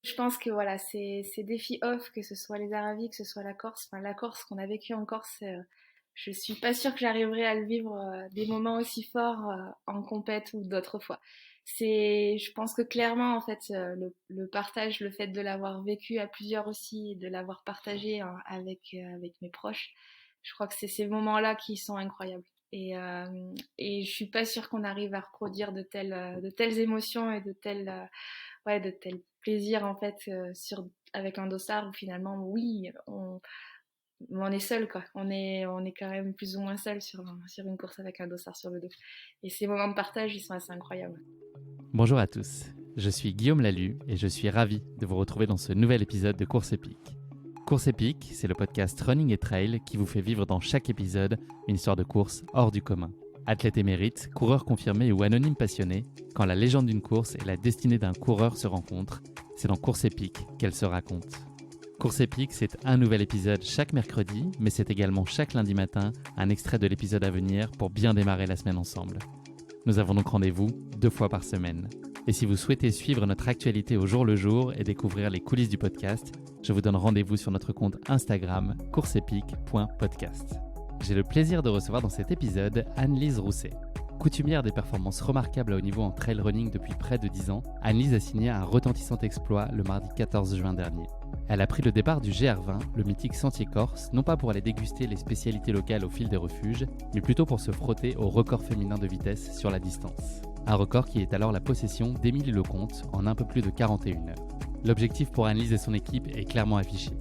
Je pense que voilà, ces défis off, que ce soit les Aravis, que ce soit la Corse, enfin la Corse qu'on a vécu en Corse, je suis pas sûre que j'arriverai à le vivre des moments aussi forts en compète ou d'autres fois. Je pense que clairement en fait, le partage, le fait de l'avoir vécu à plusieurs aussi, de l'avoir partagé hein, avec mes proches, je crois que c'est ces moments-là qui sont incroyables. Et je suis pas sûre qu'on arrive à reproduire de telles émotions et de tels plaisirs en fait avec un dossard où finalement oui on est seul quoi. On est quand même plus ou moins seul sur une course avec un dossard sur le dos. Et ces moments de partage ils sont assez incroyables. Bonjour à tous, je suis Guillaume Lalu et je suis ravi de vous retrouver dans ce nouvel épisode de Course Épique. Course Épique, c'est le podcast Running et Trail qui vous fait vivre dans chaque épisode une histoire de course hors du commun. Athlète émérite, coureur confirmé ou anonyme passionné, quand la légende d'une course et la destinée d'un coureur se rencontrent, c'est dans Course Épique qu'elle se raconte. Course Épique, c'est un nouvel épisode chaque mercredi, mais c'est également chaque lundi matin un extrait de l'épisode à venir pour bien démarrer la semaine ensemble. Nous avons donc rendez-vous 2 fois par semaine. Et si vous souhaitez suivre notre actualité au jour le jour et découvrir les coulisses du podcast, je vous donne rendez-vous sur notre compte Instagram courseepique.podcast. J'ai le plaisir de recevoir dans cet épisode Anne-Lise Rousset. Coutumière des performances remarquables à haut niveau en trail running depuis près de 10 ans, Anne-Lise a signé un retentissant exploit le mardi 14 juin dernier. Elle a pris le départ du GR20, le mythique sentier corse, non pas pour aller déguster les spécialités locales au fil des refuges, mais plutôt pour se frotter au record féminin de vitesse sur la distance. Un record qui est alors la possession d'Émilie Lecomte en un peu plus de 41 heures. L'objectif pour Anne-Lise et son équipe est clairement affiché.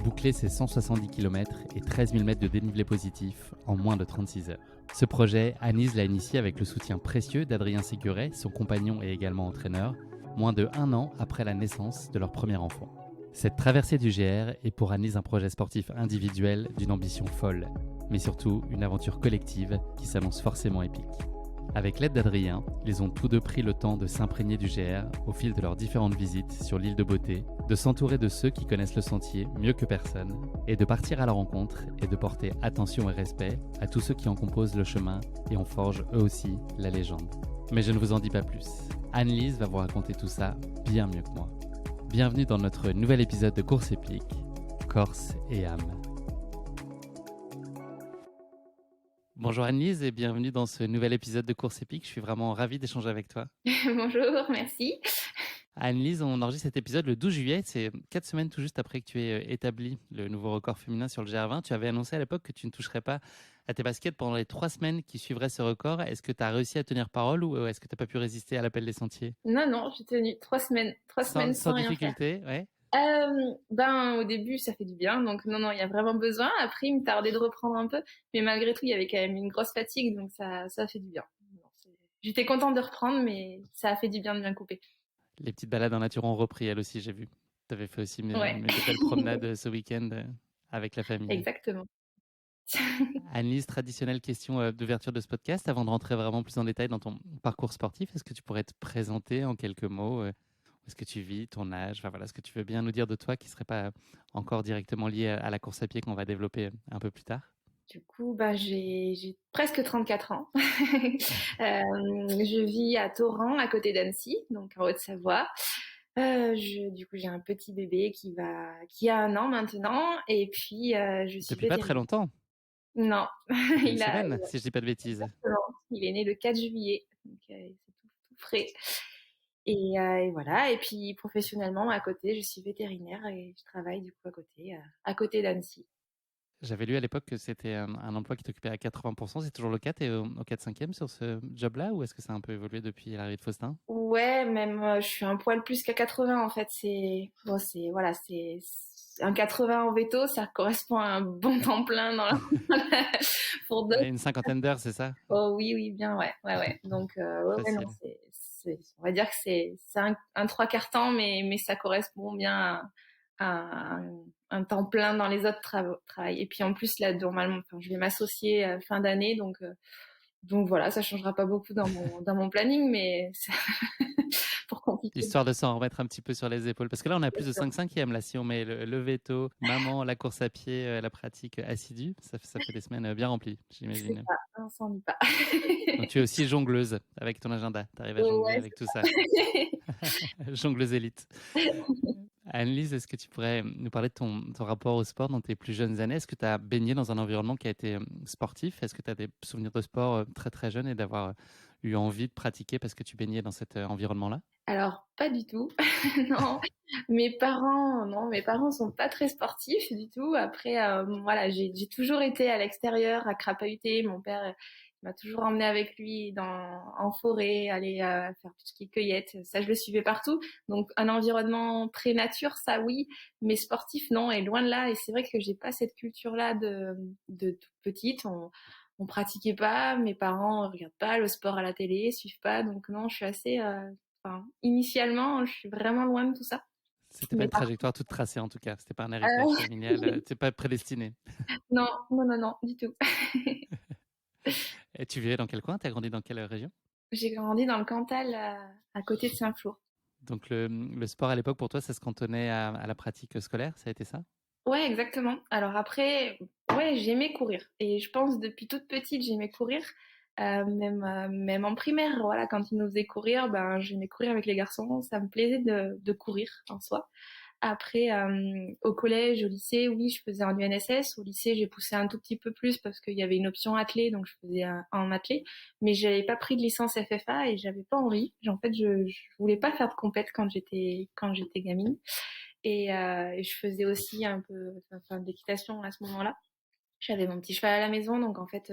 Boucler ses 170 km et 13 000 mètres de dénivelé positif en moins de 36 heures. Ce projet, Anne-Lise l'a initié avec le soutien précieux d'Adrien Séguret, son compagnon et également entraîneur, moins de 1 an après la naissance de leur premier enfant. Cette traversée du GR est pour Anne-Lise un projet sportif individuel d'une ambition folle, mais surtout une aventure collective qui s'annonce forcément épique. Avec l'aide d'Adrien, ils ont tous deux pris le temps de s'imprégner du GR au fil de leurs différentes visites sur l'île de Beauté, de s'entourer de ceux qui connaissent le sentier mieux que personne, et de partir à la rencontre et de porter attention et respect à tous ceux qui en composent le chemin et en forgent eux aussi la légende. Mais je ne vous en dis pas plus. Anne-Lise va vous raconter tout ça bien mieux que moi. Bienvenue dans notre nouvel épisode de Course Épique, Corse et âme. Bonjour Anne-Lise et bienvenue dans ce nouvel épisode de Course Épique. Je suis vraiment ravi d'échanger avec toi. Bonjour, merci. Anne-Lise, on enregistre cet épisode le 12 juillet. C'est 4 semaines tout juste après que tu aies établi le nouveau record féminin sur le GR20. Tu avais annoncé à l'époque que tu ne toucherais pas à tes baskets pendant les 3 semaines qui suivraient ce record. Est-ce que tu as réussi à tenir parole ou est-ce que tu n'as pas pu résister à l'appel des sentiers ? Non, j'ai tenu 3 semaines Sans sans rien faire. difficulté, ouais. Au début, ça fait du bien. Donc, non, il y a vraiment besoin. Après, il me tardait de reprendre un peu. Mais malgré tout, il y avait quand même une grosse fatigue. Donc, ça fait du bien. J'étais contente de reprendre, mais ça a fait du bien de bien couper. Les petites balades en nature ont repris, elles aussi, j'ai vu. Tu avais fait aussi Ouais, de belles promenades ce week-end avec la famille. exactement. Annelise, traditionnelle question d'ouverture de ce podcast. Avant de rentrer vraiment plus en détail dans ton parcours sportif, est-ce que tu pourrais te présenter en quelques mots où est-ce que tu vis, ton âge, enfin, voilà, ce que tu veux bien nous dire de toi qui ne serait pas encore directement lié à la course à pied qu'on va développer un peu plus tard? Du coup, j'ai presque 34 ans. Je vis à Thoran, à côté d'Annecy, donc en Haute-Savoie. Du coup, j'ai un petit bébé qui a 1 an maintenant, et puis je suis Depuis pas très vétérinaire. longtemps, Non, depuis une il a semaine, si je dis pas de bêtises. exactement. Il est né le 4 juillet, donc c'est tout frais. Et voilà. Et puis professionnellement, à côté, je suis vétérinaire et je travaille du coup à côté d'Annecy. J'avais lu à l'époque que c'était un emploi qui t'occupait à 80%. C'est toujours le cas? Tu es au 4/5e sur ce job-là ou est-ce que ça a un peu évolué depuis l'arrivée de Faustin? Ouais, même je suis un poil plus qu'à 80 en fait. C'est un 80 en veto, ça correspond à un bon temps plein pour d'autres. Ouais, une cinquantaine d'heures, c'est ça? Oh oui, oui, bien, ouais. Donc ouais, non, Facile. on va dire que c'est un 3/4 temps, mais ça correspond bien à un temps plein dans les autres travails. Et puis en plus là, normalement, enfin, je vais m'associer fin d'année, donc voilà, ça changera pas beaucoup dans mon planning, mais pour compliquer. Histoire de s'en remettre un petit peu sur les épaules. Parce que là, on a plus de 5/5e. Là, si on met le veto, maman, la course à pied, la pratique assidue, ça fait des semaines bien remplies, C'est j'imagine. ça, on s'en dit pas. Donc, tu es aussi jongleuse avec ton agenda. Tu arrives à jongler Ouais, avec tout ça. Jongleuse élite. Annelise, est-ce que tu pourrais nous parler de ton rapport au sport dans tes plus jeunes années? Est-ce que tu as baigné dans un environnement qui a été sportif? Est-ce que tu as des souvenirs de sport très très jeune et d'avoir eu envie de pratiquer parce que tu baignais dans cet environnement-là? Alors, pas du tout. Non, mes parents sont pas très sportifs du tout. Après, voilà, j'ai toujours été à l'extérieur, à crapahuter. Mon père m'a toujours emmené avec lui en forêt, aller faire tout ce qui est cueillette. Ça, je le suivais partout. Donc, un environnement très nature, ça oui, mais sportif, non, et loin de là. Et c'est vrai que j'ai pas cette culture-là de toute petite. On pratiquait pas, mes parents regardent pas le sport à la télé, suivent pas. Donc, non, je suis assez enfin, initialement, je suis vraiment loin de tout ça. C'était pas Mais une trajectoire toute tracée en tout cas. C'était pas un héritage familial. T'es pas prédestiné. non, non, non, non, du tout. Et tu vivais dans quel coin? T'as grandi dans quelle région? J'ai grandi dans le Cantal, à côté de Saint-Flour. Donc le sport à l'époque pour toi, ça se cantonnait à la pratique scolaire, ça a été ça? Ouais, exactement. Alors après, ouais, j'aimais courir. Et je pense depuis toute petite, j'aimais courir. Même en primaire, voilà, quand ils nous faisaient courir, ben, j'aimais courir avec les garçons. Ça me plaisait de courir en soi. Après, au collège, au lycée, oui, je faisais un UNSS. Au lycée, j'ai poussé un tout petit peu plus parce qu'il y avait une option athlée, donc je faisais un athlé. Mais j'avais pas pris de licence FFA et j'avais pas envie. En fait, je voulais pas faire de compète quand j'étais gamine. Et je faisais aussi un peu, enfin, de l'équitation à ce moment-là. J'avais mon petit cheval à la maison, donc en fait,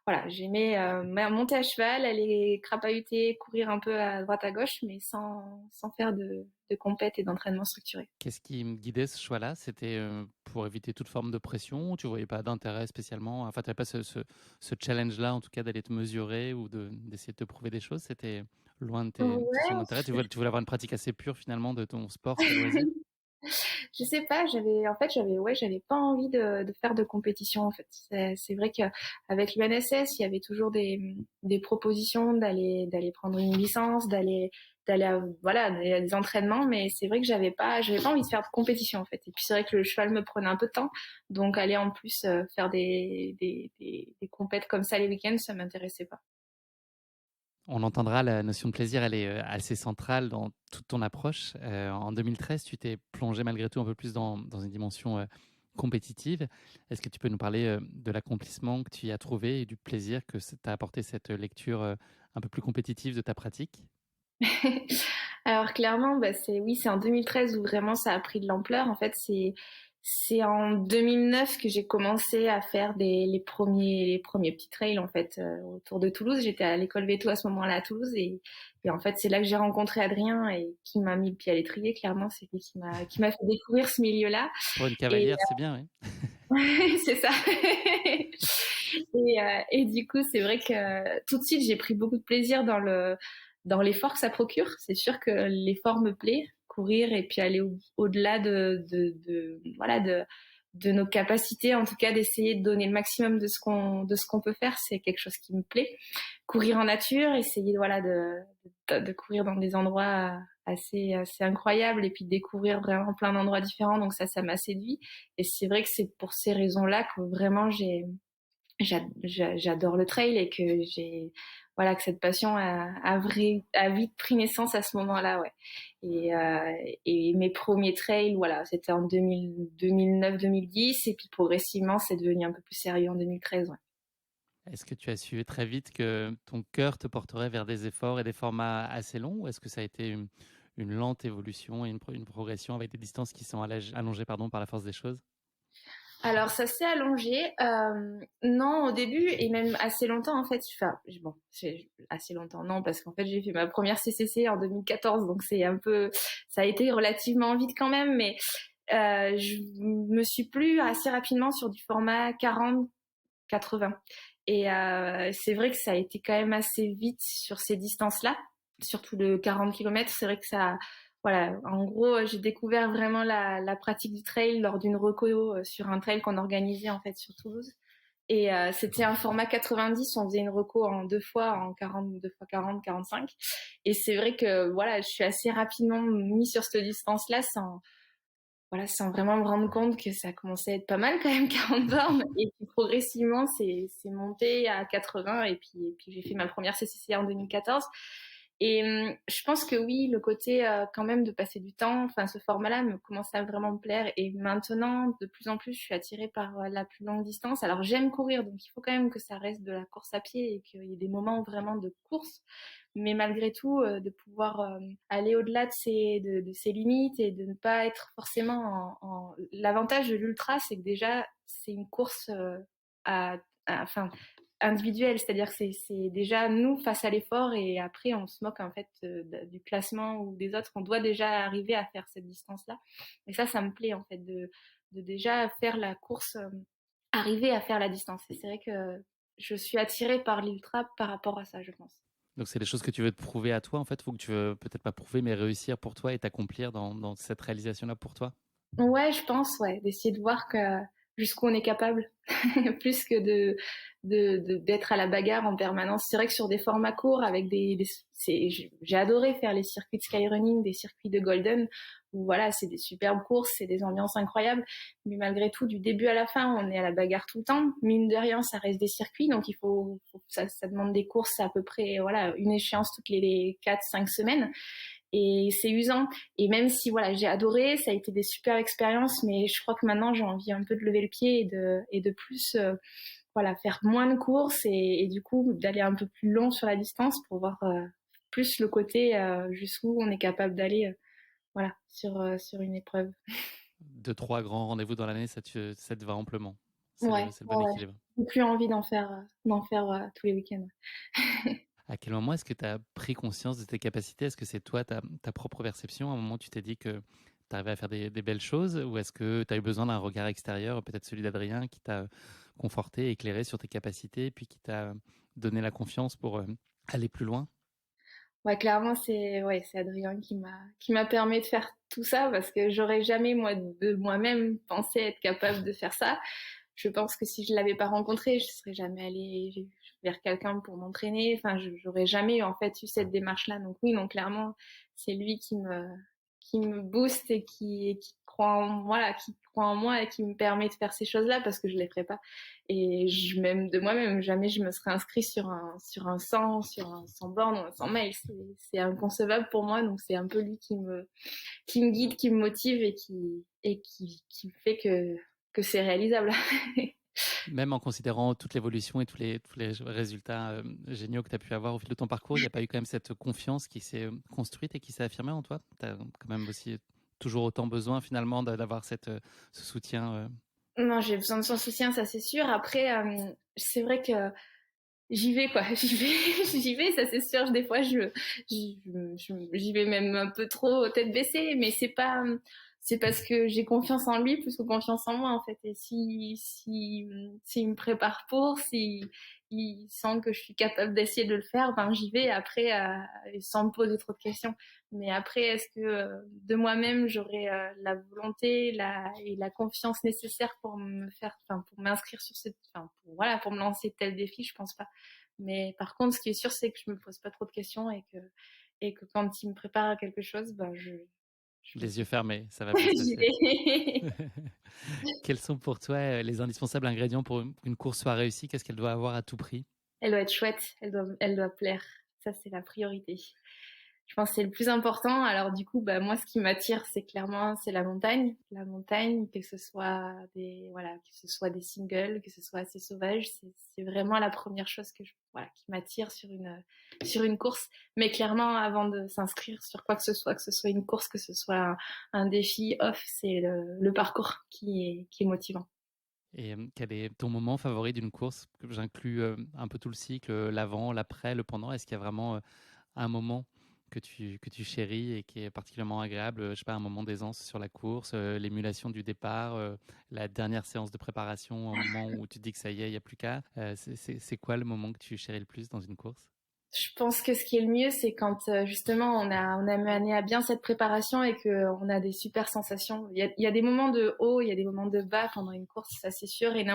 voilà, j'aimais monter à cheval, aller crapahuter, courir un peu à droite à gauche, mais sans faire de compète et d'entraînement structuré. Qu'est-ce qui me guidait ce choix-là? C'était pour éviter toute forme de pression? Tu voyais pas d'intérêt spécialement? Enfin, tu n'avais pas ce challenge-là, en tout cas, d'aller te mesurer ou d'essayer de te prouver des choses? C'était loin de tes Ouais, centres d'intérêt? Tu voulais avoir une pratique assez pure finalement de ton sport, tes loisirs? je sais pas, j'avais pas envie de faire de compétition en fait. C'est vrai qu'avec l'UNSS, il y avait toujours des propositions d'aller prendre une licence, voilà, d'aller à des entraînements, mais c'est vrai que j'avais pas envie de faire de compétition en fait. Et puis c'est vrai que le cheval me prenait un peu de temps, donc aller en plus faire des compètes comme ça les week-ends, ça m'intéressait pas. On entendra, la notion de plaisir, elle est assez centrale dans toute ton approche. En 2013, tu t'es plongé malgré tout un peu plus dans une dimension compétitive. Est-ce que tu peux nous parler de l'accomplissement que tu y as trouvé et du plaisir que t'a apporté cette lecture un peu plus compétitive de ta pratique? Alors clairement, bah c'est en 2013 où vraiment ça a pris de l'ampleur. En fait, c'est en 2009 que j'ai commencé à faire les premiers petits trails en fait autour de Toulouse. J'étais à l'école Veto à ce moment-là à Toulouse et en fait c'est là que j'ai rencontré Adrien et qui m'a mis le pied à l'étrier. Clairement, c'est lui qui m'a fait découvrir ce milieu-là. Pour une Et cavalière, c'est bien, oui. c'est ça. Et du coup, c'est vrai que tout de suite, j'ai pris beaucoup de plaisir dans l'effort que ça procure. C'est sûr que l'effort me plaît, courir et puis aller au-delà voilà, de nos capacités, en tout cas d'essayer de donner le maximum de ce qu'on peut faire, c'est quelque chose qui me plaît. Courir en nature, essayer voilà de courir dans des endroits assez incroyables et puis de découvrir vraiment plein d'endroits différents. Donc ça m'a séduit. Et c'est vrai que c'est pour ces raisons-là que vraiment j'adore le trail et que voilà, que cette passion a vite pris naissance à ce moment-là, ouais. Et mes premiers trails, voilà, c'était en 2009-2010 et puis progressivement, c'est devenu un peu plus sérieux en 2013, ouais. Est-ce que tu as su très vite que ton cœur te porterait vers des efforts et des formats assez longs, ou est-ce que ça a été une lente évolution et une progression avec des distances qui sont allongées, pardon, par la force des choses? Alors ça s'est allongé, non au début et même assez longtemps en fait. Enfin bon, c'est assez longtemps non parce qu'en fait j'ai fait ma première CCC en 2014 donc ça a été relativement vite quand même mais je me suis plu assez rapidement sur du format 40-80 et c'est vrai que ça a été quand même assez vite sur ces distances-là, surtout le 40 km. C'est vrai que ça, voilà, en gros, j'ai découvert vraiment la pratique du trail lors d'une reco sur un trail qu'on organisait en fait sur Toulouse. Et c'était un format 90, on faisait une reco en deux fois, en 40, deux fois 40, 45. Et c'est vrai que voilà, je suis assez rapidement mis sur cette distance-là sans vraiment me rendre compte que ça commençait à être pas mal quand même 40 bornes. Et puis progressivement, c'est monté à 80 et puis j'ai fait ma première CCC en 2014. Et je pense que oui, le côté quand même de passer du temps, enfin ce format-là me commence à vraiment me plaire. Et maintenant, de plus en plus, je suis attirée par la plus longue distance. Alors j'aime courir, donc il faut quand même que ça reste de la course à pied et qu'il y ait des moments vraiment de course. Mais malgré tout, de pouvoir aller au-delà de ses limites et de ne pas être forcément L'avantage de l'ultra, c'est que déjà, c'est une course enfin, individuelle, c'est-à-dire que c'est déjà nous face à l'effort et après on se moque en fait du classement ou des autres. On doit déjà arriver à faire cette distance-là. Et ça me plaît en fait de déjà faire la course, arriver à faire la distance. Et c'est vrai que je suis attirée par l'ultra par rapport à ça, je pense. Donc c'est des choses que tu veux te prouver à toi, en fait, faut que tu veux peut-être pas prouver, mais réussir pour toi et t'accomplir dans cette réalisation-là pour toi. Ouais, je pense, ouais, d'essayer de voir que jusqu'où on est capable, plus que d'être à la bagarre en permanence. C'est vrai que sur des formats courts, avec j'ai adoré faire les circuits de skyrunning, des circuits de Golden, où voilà, c'est des superbes courses, c'est des ambiances incroyables, mais malgré tout, du début à la fin, on est à la bagarre tout le temps. Mine de rien, ça reste des circuits, donc ça demande des courses à peu près, voilà, une échéance toutes les 4, 5 semaines. Et c'est usant. Et même si voilà, j'ai adoré, ça a été des super expériences, mais je crois que maintenant j'ai envie un peu de lever le pied et de plus voilà, faire moins de courses et du coup d'aller un peu plus long sur la distance pour voir plus le côté jusqu'où on est capable d'aller voilà, sur une épreuve. 2, 3 grands rendez-vous dans l'année, ça te va amplement. Ouais, C'est le bon ouais, ouais. équilibre. J'ai plus envie d'en faire tous les week-ends. À quel moment est-ce que tu as pris conscience de tes capacités? Est-ce que c'est toi, ta propre perception? À un moment, tu t'es dit que tu arrivais à faire des belles choses? Ou est-ce que tu as eu besoin d'un regard extérieur, peut-être celui d'Adrien, qui t'a conforté, éclairé sur tes capacités, puis qui t'a donné la confiance pour aller plus loin? Ouais, clairement, c'est Adrien qui m'a permis de faire tout ça parce que j'aurais jamais moi de moi-même pensé être capable de faire ça. Je pense que si je l'avais pas rencontré, je serais jamais allée vers quelqu'un pour m'entraîner. Enfin, j'aurais jamais en fait eu cette démarche-là. Donc oui, donc clairement, c'est lui qui me booste et qui croit en voilà, qui croit en moi et qui me permet de faire ces choses-là parce que je les ferais pas. Et même de moi-même, jamais je me serais inscrite sur un 100, sur un 100 bornes ou un 100 miles. C'est inconcevable pour moi. Donc c'est un peu lui qui me guide, qui me motive qui fait que c'est réalisable. Même en considérant toute l'évolution et tous les résultats géniaux que tu as pu avoir au fil de ton parcours, il n'y a pas eu quand même cette confiance qui s'est construite et qui s'est affirmée en toi? Tu as quand même aussi toujours autant besoin finalement d'avoir ce soutien. Non, j'ai besoin de son soutien, ça c'est sûr. Après, c'est vrai que j'y vais quoi, j'y vais, ça c'est sûr. Des fois, j'y vais même un peu trop tête baissée, mais c'est parce que j'ai confiance en lui plus que confiance en moi en fait. Et s'il me prépare il sent que je suis capable d'essayer de le faire, ben j'y vais après sans me poser trop de questions. Mais après, est-ce que de moi-même j'aurais la volonté, et la confiance nécessaire pour enfin pour m'inscrire sur enfin voilà, pour me lancer tel défi, je pense pas. Mais par contre, ce qui est sûr, c'est que je me pose pas trop de questions et que quand il me prépare à quelque chose, ben je Les yeux fermés, ça va bien se j'y passer. vais. Quels sont pour toi les indispensables ingrédients pour qu'une course soit réussie? Qu'est-ce qu'elle doit avoir à tout prix? Elle doit être chouette, elle doit plaire. Ça, c'est la priorité. Je pense que c'est le plus important. Alors du coup, bah moi, ce qui m'attire, c'est clairement c'est la montagne, que ce soit voilà, que ce soit des singles, que ce soit assez sauvage, c'est vraiment la première chose voilà, qui m'attire sur une course. Mais clairement, avant de s'inscrire sur quoi que ce soit une course, que ce soit un défi off, c'est le parcours qui est motivant. Et quel est ton moment favori d'une course? J'inclus un peu tout le cycle, l'avant, l'après, le pendant. Est-ce qu'il y a vraiment un moment que tu chéris et qui est particulièrement agréable? Je sais pas, un moment d'aisance sur la course, l'émulation du départ, la dernière séance de préparation, un moment où tu te dis que ça y est, il n'y a plus qu'à. C'est quoi le moment que tu chéris le plus dans une course? Je pense que ce qui est le mieux, c'est quand justement on a mené à bien cette préparation et que on a des super sensations. Il y a des moments de haut, il y a des moments de bas pendant une course, ça c'est sûr, et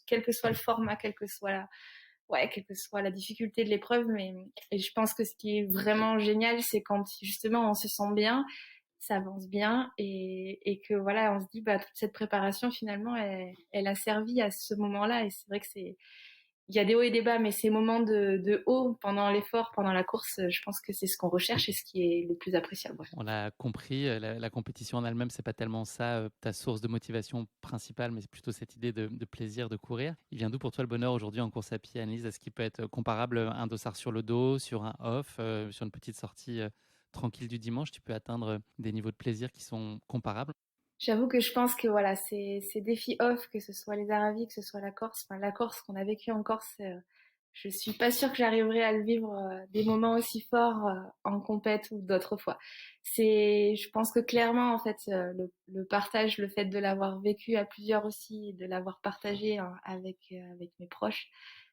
quel que soit le format, quelle que soit la difficulté de l'épreuve, mais et je pense que ce qui est vraiment génial, c'est quand justement on se sent bien, ça avance bien et que voilà, on se dit bah toute cette préparation finalement elle a servi à ce moment-là et c'est vrai que il y a des hauts et des bas, mais ces moments de haut pendant l'effort, pendant la course, je pense que c'est ce qu'on recherche et ce qui est le plus appréciable. Ouais. On l'a compris, la compétition en elle-même, c'est pas tellement ça ta source de motivation principale, mais c'est plutôt cette idée de plaisir de courir. Il vient d'où pour toi le bonheur aujourd'hui en course à pied, Annelise? Est-ce qu'il peut être comparable à un dossard sur le dos, sur un off, sur une petite sortie tranquille du dimanche? Tu peux atteindre des niveaux de plaisir qui sont comparables? J'avoue que je pense que voilà, ces défis off, que ce soit les Aravis, que ce soit la Corse qu'on a vécu en Corse, je suis pas sûre que j'arriverai à le vivre des moments aussi forts en compète ou d'autres fois. Je pense que clairement en fait, le partage, le fait de l'avoir vécu à plusieurs aussi, et de l'avoir partagé hein, avec mes proches,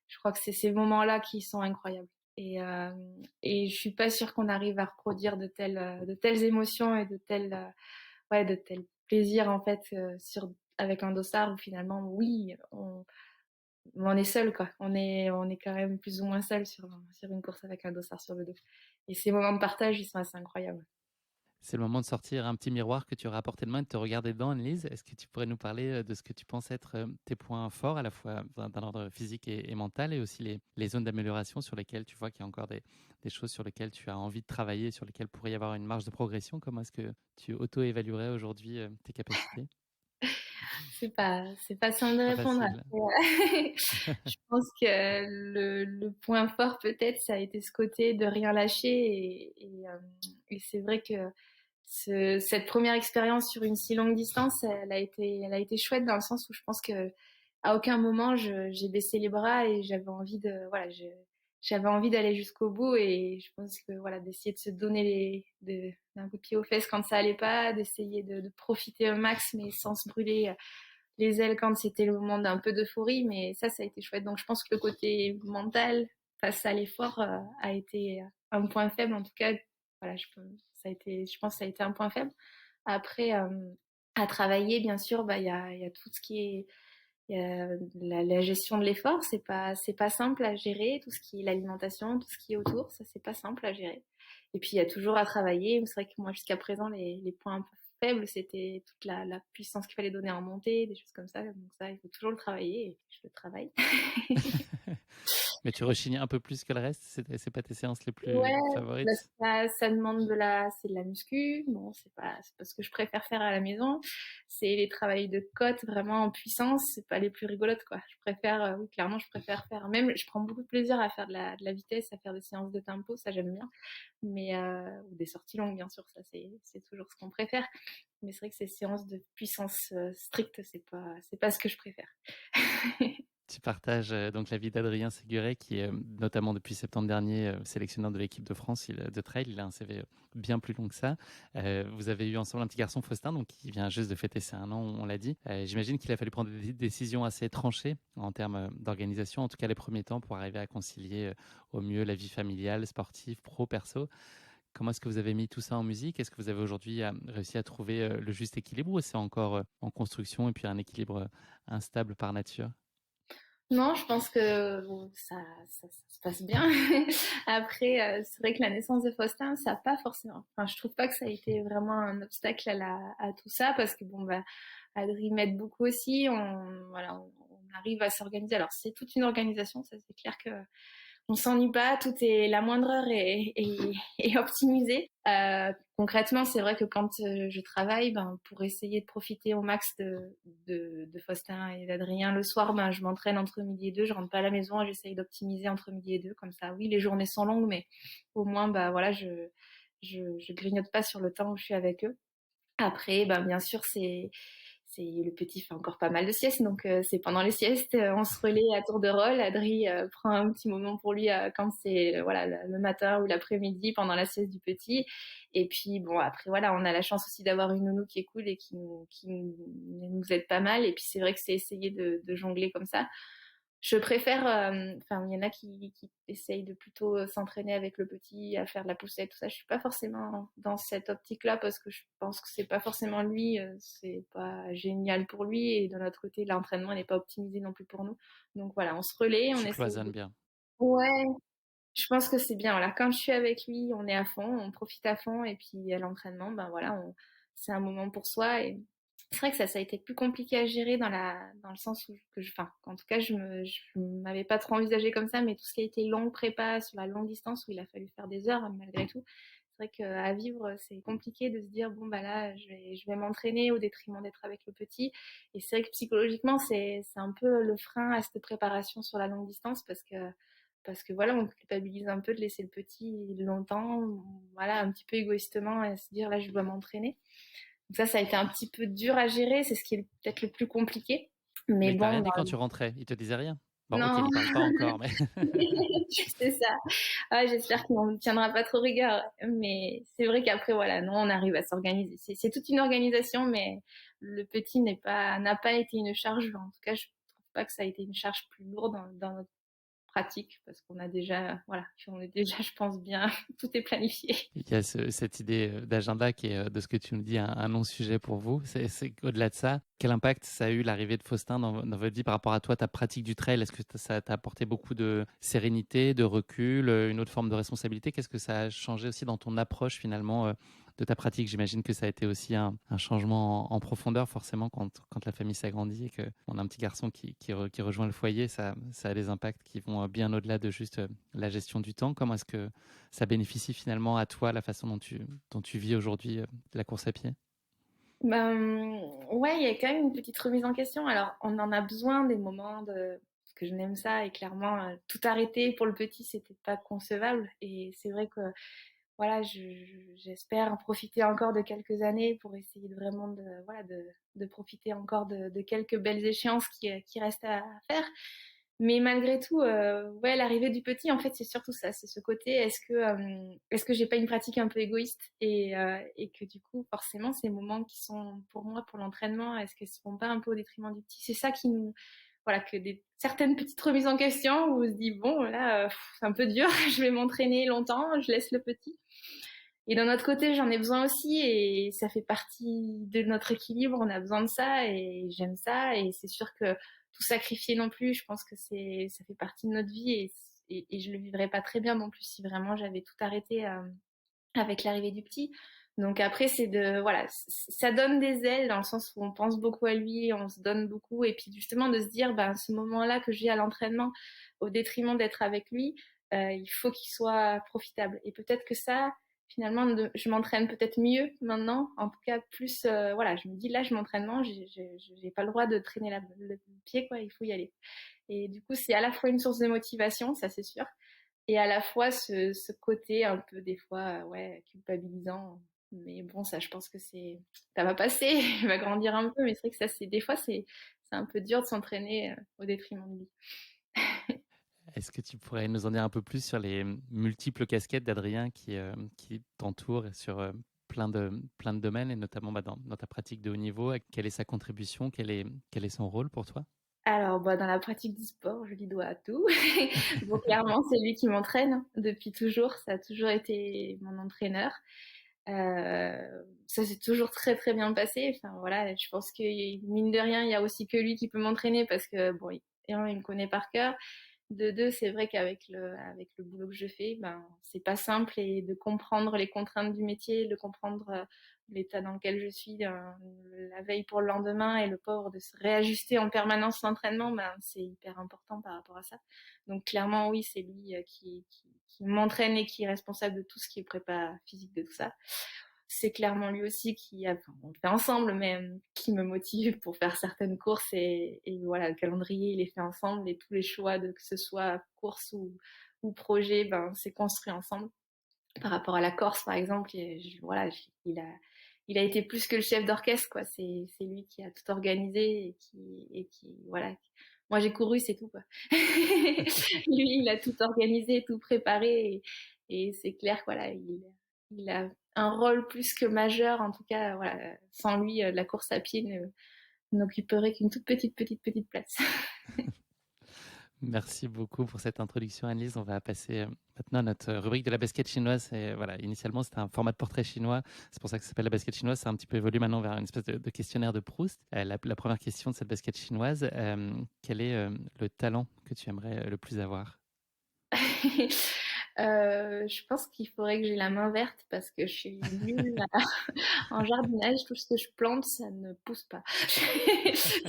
je crois que c'est ces moments-là qui sont incroyables. Et je suis pas sûre qu'on arrive à reproduire de telles émotions et de tels plaisirs en fait avec un dossard où finalement oui on est seul quoi, on est quand même plus ou moins seul sur une course avec un dossard sur le dos, et ces moments de partage ils sont assez incroyables. C'est le moment de sortir un petit miroir que tu auras à portée de main et de te regarder dedans, Annelise. Est-ce que tu pourrais nous parler de ce que tu penses être tes points forts, à la fois d'un ordre physique et mental, et aussi les zones d'amélioration sur lesquelles tu vois qu'il y a encore des choses sur lesquelles tu as envie de travailler, sur lesquelles pourrait y avoir une marge de progression? Comment est-ce que tu auto-évaluerais aujourd'hui tes capacités? C'est pas simple de Pas répondre. facile. Je pense que le point fort peut-être ça a été ce côté de rien lâcher, et c'est vrai que cette première expérience sur une si longue distance, elle a été chouette dans le sens où je pense que à aucun moment j'ai baissé les bras, et j'avais envie d'aller jusqu'au bout, et je pense que voilà, d'essayer de se donner d'un coup de pied aux fesses quand ça allait pas, d'essayer de profiter au max mais sans se brûler les ailes quand c'était le moment d'un peu d'euphorie, mais ça a été chouette. Donc je pense que le côté mental face à l'effort a été un point faible. En tout cas, voilà, je pense que ça a été un point faible. Après, à travailler, bien sûr, bah il y a tout ce qui est il y a la gestion de l'effort, c'est pas simple à gérer, tout ce qui est l'alimentation, tout ce qui est autour, ça c'est pas simple à gérer. Et puis il y a toujours à travailler. C'est vrai que moi jusqu'à présent les points un peu faibles, c'était toute la puissance qu'il fallait donner en montée, des choses comme ça. Donc ça, il faut toujours le travailler, et je le travaille. Mais tu rechignes un peu plus que le reste? C'est pas tes séances les Ouais, plus bah, favorites? ça demande c'est de la muscu. Bon, c'est pas ce que je préfère faire à la maison. C'est les travails de côte vraiment en puissance. C'est pas les plus rigolotes, quoi. Je préfère, oui, clairement, je préfère faire, même, je prends beaucoup de plaisir à faire de la vitesse, à faire des séances de tempo. Ça, j'aime bien. Mais, ou des sorties longues, bien sûr. Ça, c'est toujours ce qu'on préfère. Mais c'est vrai que ces séances de puissance stricte, c'est pas ce que je préfère. Tu partages donc la vie d'Adrien Séguret, qui est notamment depuis septembre dernier sélectionneur de l'équipe de France de trail. Il a un CV bien plus long que ça. Vous avez eu ensemble un petit garçon, Faustin, donc qui vient juste de fêter ses 1 an, on l'a dit. J'imagine qu'il a fallu prendre des décisions assez tranchées en termes d'organisation, en tout cas les premiers temps, pour arriver à concilier au mieux la vie familiale, sportive, pro, perso. Comment est-ce que vous avez mis tout ça en musique? Est-ce que vous avez aujourd'hui réussi à trouver le juste équilibre, ou c'est encore en construction et puis un équilibre instable par nature? Non, je pense que bon, ça se passe bien. Après, c'est vrai que la naissance de Faustin, ça n'a pas forcément. Enfin, je trouve pas que ça a été vraiment un obstacle à tout ça, parce que bon, bah, Adri m'aide beaucoup aussi. On arrive à s'organiser. Alors, c'est toute une organisation, ça c'est clair que on s'ennuie pas, tout est la moindre heure est optimisée. Concrètement, c'est vrai que quand je travaille, ben pour essayer de profiter au max de Faustin et d'Adrien le soir, ben je m'entraîne entre midi et deux, je rentre pas à la maison et j'essaye d'optimiser entre midi et deux, comme ça. Oui, les journées sont longues, mais au moins bah voilà, je grignote pas sur le temps où je suis avec eux. Après, ben bien sûr, c'est le petit fait encore pas mal de siestes, donc c'est pendant les siestes, on se relaie à tour de rôle. Adri prend un petit moment pour lui quand c'est voilà le matin ou l'après-midi pendant la sieste du petit. Et puis bon après voilà, on a la chance aussi d'avoir une nounou qui est cool et qui nous aide pas mal. Et puis c'est vrai que c'est essayer de jongler comme ça. Je préfère, enfin, il y en a qui essayent de plutôt s'entraîner avec le petit, à faire de la poussette, tout ça. Je suis pas forcément dans cette optique-là, parce que je pense que c'est pas forcément lui, c'est pas génial pour lui, et de notre côté, l'entraînement n'est pas optimisé non plus pour nous. Donc voilà, on se relaie, on Tu essaye cloisonnes de... bien. Ouais, je pense que c'est bien. Voilà, quand je suis avec lui, on est à fond, on profite à fond, et puis à l'entraînement, ben voilà, c'est un moment pour soi, c'est vrai que ça a été plus compliqué à gérer dans le sens où enfin, en tout cas, je m'avais pas trop envisagé comme ça, mais tout ce qui a été longue prépa sur la longue distance où il a fallu faire des heures malgré tout. C'est vrai qu'à vivre, c'est compliqué de se dire bon bah là, je vais m'entraîner au détriment d'être avec le petit. Et c'est vrai que psychologiquement, c'est un peu le frein à cette préparation sur la longue distance parce que voilà, on culpabilise un peu de laisser le petit longtemps, voilà, un petit peu égoïstement à se dire là, je dois m'entraîner. Donc ça a été un petit peu dur à gérer, c'est ce qui est peut-être le plus compliqué. Mais Mais il t'a bon, rien dit quand tu rentrais? Il te disait rien? Bon, ok, non, il parle pas encore, mais c'est ça. Ah, j'espère qu'il n'en tiendra pas trop rigueur. Mais c'est vrai qu'après, voilà, nous, on arrive à s'organiser. C'est toute une organisation, mais le petit n'a pas été une charge. En tout cas, je trouve pas que ça a été une charge plus lourde dans notre pratique parce qu'on a déjà, voilà, on est déjà, je pense bien, tout est planifié. il y a cette idée d'agenda qui est, de ce que tu nous dis, un non-sujet pour vous. C'est au-delà de ça, quel impact ça a eu l'arrivée de Faustin dans votre vie par rapport à toi, ta pratique du trail? Est-ce que ça t'a apporté beaucoup de sérénité, de recul, une autre forme de responsabilité? Qu'est-ce que ça a changé aussi dans ton approche finalement de ta pratique? J'imagine que ça a été aussi un changement en profondeur forcément quand la famille s'agrandit et qu'on a un petit garçon qui rejoint le foyer, ça a des impacts qui vont bien au-delà de juste la gestion du temps. Comment est-ce que ça bénéficie finalement à toi, la façon dont tu vis aujourd'hui la course à pied? Ben, ouais, il y a quand même une petite remise en question. Alors, on en a besoin des moments parce que je n'aime ça et clairement, tout arrêter pour le petit, c'était pas concevable. Et c'est vrai que, voilà, j'espère en profiter encore de quelques années pour essayer de vraiment voilà, de profiter encore de quelques belles échéances qui restent à faire. Mais malgré tout, ouais, l'arrivée du petit, en fait, c'est surtout ça, c'est ce côté, est-ce que j'ai pas une pratique un peu égoïste et que du coup, forcément, ces moments qui sont pour moi, pour l'entraînement, est-ce qu'ils se font pas un peu au détriment du petit? C'est ça qui nous, voilà, que certaines petites remises en question où on se dit, bon, là, c'est un peu dur, je vais m'entraîner longtemps, je laisse le petit. Et d'un autre côté, j'en ai besoin aussi et ça fait partie de notre équilibre. On a besoin de ça et j'aime ça. Et c'est sûr que tout sacrifier non plus, je pense que ça fait partie de notre vie et je le vivrais pas très bien non plus si vraiment j'avais tout arrêté avec l'arrivée du petit. Donc après, voilà, ça donne des ailes dans le sens où on pense beaucoup à lui, on se donne beaucoup et puis justement de se dire, ben, ce moment-là que j'ai à l'entraînement, au détriment d'être avec lui, il faut qu'il soit profitable. Et peut-être que ça, finalement, je m'entraîne peut-être mieux maintenant. En tout cas, plus, voilà, je me dis là, je m'entraîne, j'ai pas le droit de traîner le pied, quoi. Il faut y aller. Et du coup, c'est à la fois une source de motivation, ça c'est sûr, et à la fois ce côté un peu des fois, ouais, culpabilisant. Mais bon, ça, je pense que ça va passer, il va grandir un peu. Mais c'est vrai que ça, des fois, c'est un peu dur de s'entraîner au détriment de lui. Est-ce que tu pourrais nous en dire un peu plus sur les multiples casquettes d'Adrien qui t'entourent sur plein de domaines et notamment dans ta pratique de haut niveau? Quelle est sa contribution? Quel est son rôle pour toi? Alors, bah, dans la pratique du sport, je lui dois tout. Bon, clairement, c'est lui qui m'entraîne depuis toujours. Ça a toujours été mon entraîneur. Ça s'est toujours très très bien passé. Enfin voilà, je pense que mine de rien, il y a aussi que lui qui peut m'entraîner parce que bon, il me connaît par cœur. De deux, c'est vrai qu'avec avec le boulot que je fais, ben c'est pas simple et de comprendre les contraintes du métier, de comprendre l'état dans lequel je suis la veille pour le lendemain et le pauvre de se réajuster en permanence l'entraînement, ben c'est hyper important par rapport à ça. Donc clairement oui, c'est lui qui m'entraîne et qui est responsable de tout ce qui est prépa physique de tout ça. C'est clairement lui aussi enfin, on le fait ensemble, mais qui me motive pour faire certaines courses et voilà, le calendrier, il est fait ensemble et tous les choix que ce soit course ou projet, ben, c'est construit ensemble. Par rapport à la Corse, par exemple, voilà, il a été plus que le chef d'orchestre, quoi. C'est lui qui a tout organisé voilà. Moi, j'ai couru, c'est tout, quoi. Lui, il a tout organisé, tout préparé et c'est clair, voilà, il a un rôle plus que majeur, en tout cas, voilà. Sans lui, la course à pied n'occuperait qu'une toute petite place. Merci beaucoup pour cette introduction, Annelise. On va passer maintenant à notre rubrique de la basket chinoise. Et voilà, initialement, c'était un format de portrait chinois. C'est pour ça que ça s'appelle la basket chinoise. Ça a un petit peu évolué maintenant vers une espèce de questionnaire de Proust. La première question de cette basket chinoise, quel est le talent que tu aimerais le plus avoir? Je pense qu'il faudrait que j'ai la main verte parce que je suis nulle en jardinage. Tout ce que je plante, ça ne pousse pas.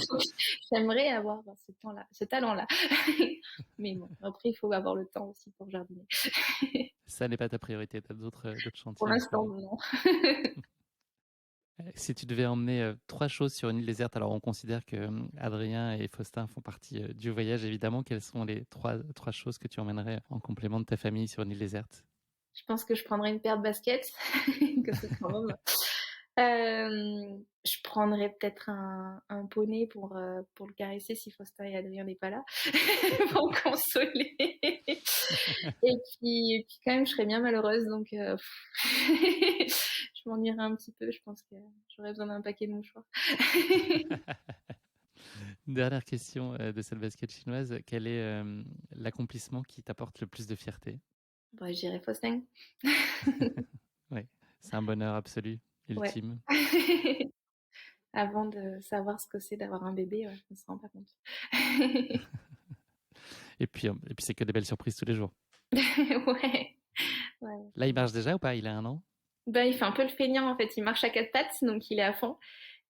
Donc, j'aimerais avoir ce talent-là. Mais bon, après, il faut avoir le temps aussi pour jardiner. Ça n'est pas ta priorité, tu as d'autres Pour chantiers en ce l'instant, moment. non. Si tu devais emmener 3 choses sur une île déserte, alors on considère que Adrien et Faustin font partie du voyage, évidemment. Quelles sont les trois choses que tu emmènerais en complément de ta famille sur une île déserte? Je pense que je prendrais une paire de baskets, que c'est quand même. Je prendrais peut-être un poney pour le caresser si Faustin et Adrien n'est pas là, pour le consoler. Et puis quand même, je serais bien malheureuse, donc je m'en irais un petit peu. Je pense que j'aurais besoin d'un paquet de mouchoirs. Dernière question de cette basket chinoise. Quel est l'accomplissement qui t'apporte le plus de fierté? Bon, je dirais Faustin. Oui, c'est un bonheur absolu, Ouais. ultime. Avant de savoir ce que c'est d'avoir un bébé, ouais, je me rends pas compte. Et puis c'est que des belles surprises tous les jours. Ouais. Ouais. Là, il marche déjà ou pas? Il a 1 an? Ben, il fait un peu le feignant en fait. Il marche à quatre pattes, donc il est à fond.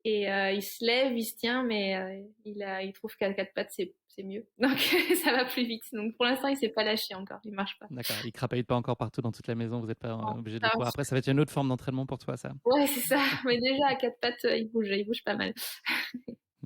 Et il se lève, il se tient, mais il trouve qu'à quatre pattes c'est mieux. Donc ça va plus vite. Donc pour l'instant il s'est pas lâché encore. Il marche pas. D'accord, il crapahute pas encore partout dans toute la maison, vous n'êtes pas Non, obligé de le ça courir. Après, ça va être une autre forme d'entraînement pour toi, ça. ouais, c'est ça. Mais déjà à quatre pattes il bouge pas mal.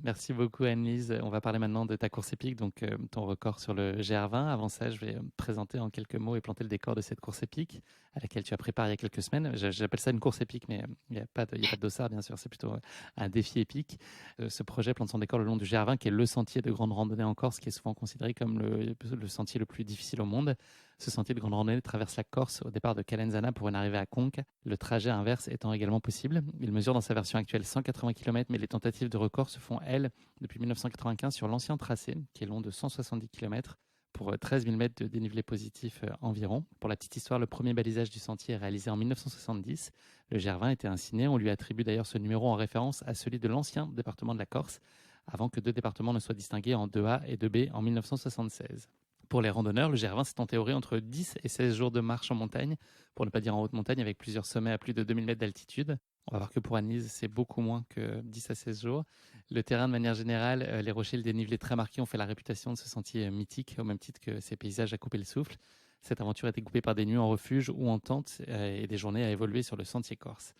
Merci beaucoup Anne-Lise. On va parler maintenant de ta course épique, donc ton record sur le GR20. Avant ça, je vais me présenter en quelques mots et planter le décor de cette course épique à laquelle tu as préparé il y a quelques semaines. J'appelle ça une course épique, mais il n'y a pas de dossard, bien sûr. C'est plutôt un défi épique. Ce projet plante son décor le long du GR20, qui est le sentier de grande randonnée en Corse, qui est souvent considéré comme le sentier le plus difficile au monde. Ce sentier de grande randonnée traverse la Corse au départ de Calenzana pour une arrivée à Conques, le trajet inverse étant également possible. Il mesure dans sa version actuelle 180 km, mais les tentatives de record se font, elles, depuis 1995 sur l'ancien tracé, qui est long de 170 km, pour 13 000 mètres de dénivelé positif environ. Pour la petite histoire, le premier balisage du sentier est réalisé en 1970. Le GR20 était ainsi né. On lui attribue d'ailleurs ce numéro en référence à celui de l'ancien département de la Corse, avant que deux départements ne soient distingués en 2A et 2B en 1976. Pour les randonneurs, le GR20, c'est en théorie entre 10 et 16 jours de marche en montagne, pour ne pas dire en haute montagne, avec plusieurs sommets à plus de 2000 mètres d'altitude. On va voir que pour Anne-Lise, c'est beaucoup moins que 10 à 16 jours. Le terrain, de manière générale, les rochers et le dénivelé très marqués ont fait la réputation de ce sentier mythique, au même titre que ces paysages à couper le souffle. Cette aventure a été coupée par des nuits en refuge ou en tente et des journées à évoluer sur le sentier corse.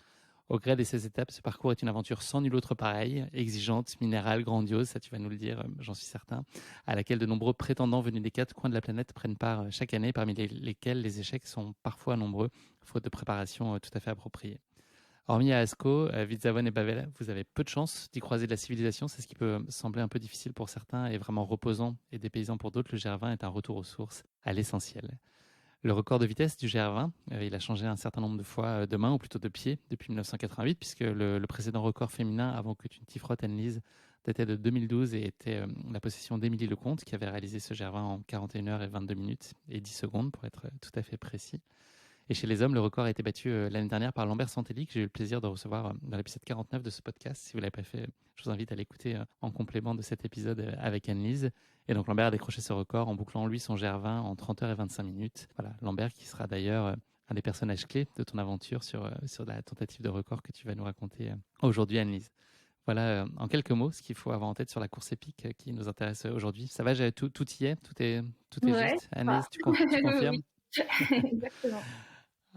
Au gré de ces étapes, ce parcours est une aventure sans nul autre pareil, exigeante, minérale, grandiose, ça tu vas nous le dire, j'en suis certain, à laquelle de nombreux prétendants venus des 4 coins de la planète prennent part chaque année, parmi lesquels les échecs sont parfois nombreux, faute de préparation tout à fait appropriée. Hormis à Ascot, Vizavone et Bavel, vous avez peu de chance d'y croiser de la civilisation. C'est ce qui peut sembler un peu difficile pour certains et vraiment reposant et dépaysant pour d'autres. Le GR20 est un retour aux sources, à l'essentiel. Le record de vitesse du GR20, il a changé un certain nombre de fois de main, ou plutôt de pied, depuis 1988, puisque le précédent record féminin, avant que tu ne t'y frottes, Anne-Lise, datait de 2012 et était la possession d'Émilie Lecomte, qui avait réalisé ce GR20 en 41 heures et 22 minutes et 10 secondes, pour être tout à fait précis. Et chez les hommes, le record a été battu l'année dernière par Lambert Santelli, que j'ai eu le plaisir de recevoir dans l'épisode 49 de ce podcast. Si vous ne l'avez pas fait, je vous invite à l'écouter en complément de cet épisode avec Anne-Lise. Et donc Lambert a décroché ce record en bouclant lui son GR20 en 30 heures et 25 minutes. Voilà, Lambert qui sera d'ailleurs un des personnages clés de ton aventure sur la tentative de record que tu vas nous raconter aujourd'hui, Anne-Lise. Voilà, en quelques mots, ce qu'il faut avoir en tête sur la course épique qui nous intéresse aujourd'hui. Ça va, tout y est, tout est Ouais. juste. Ah. Anne-Lise, tu confirmes? Oui. Exactement.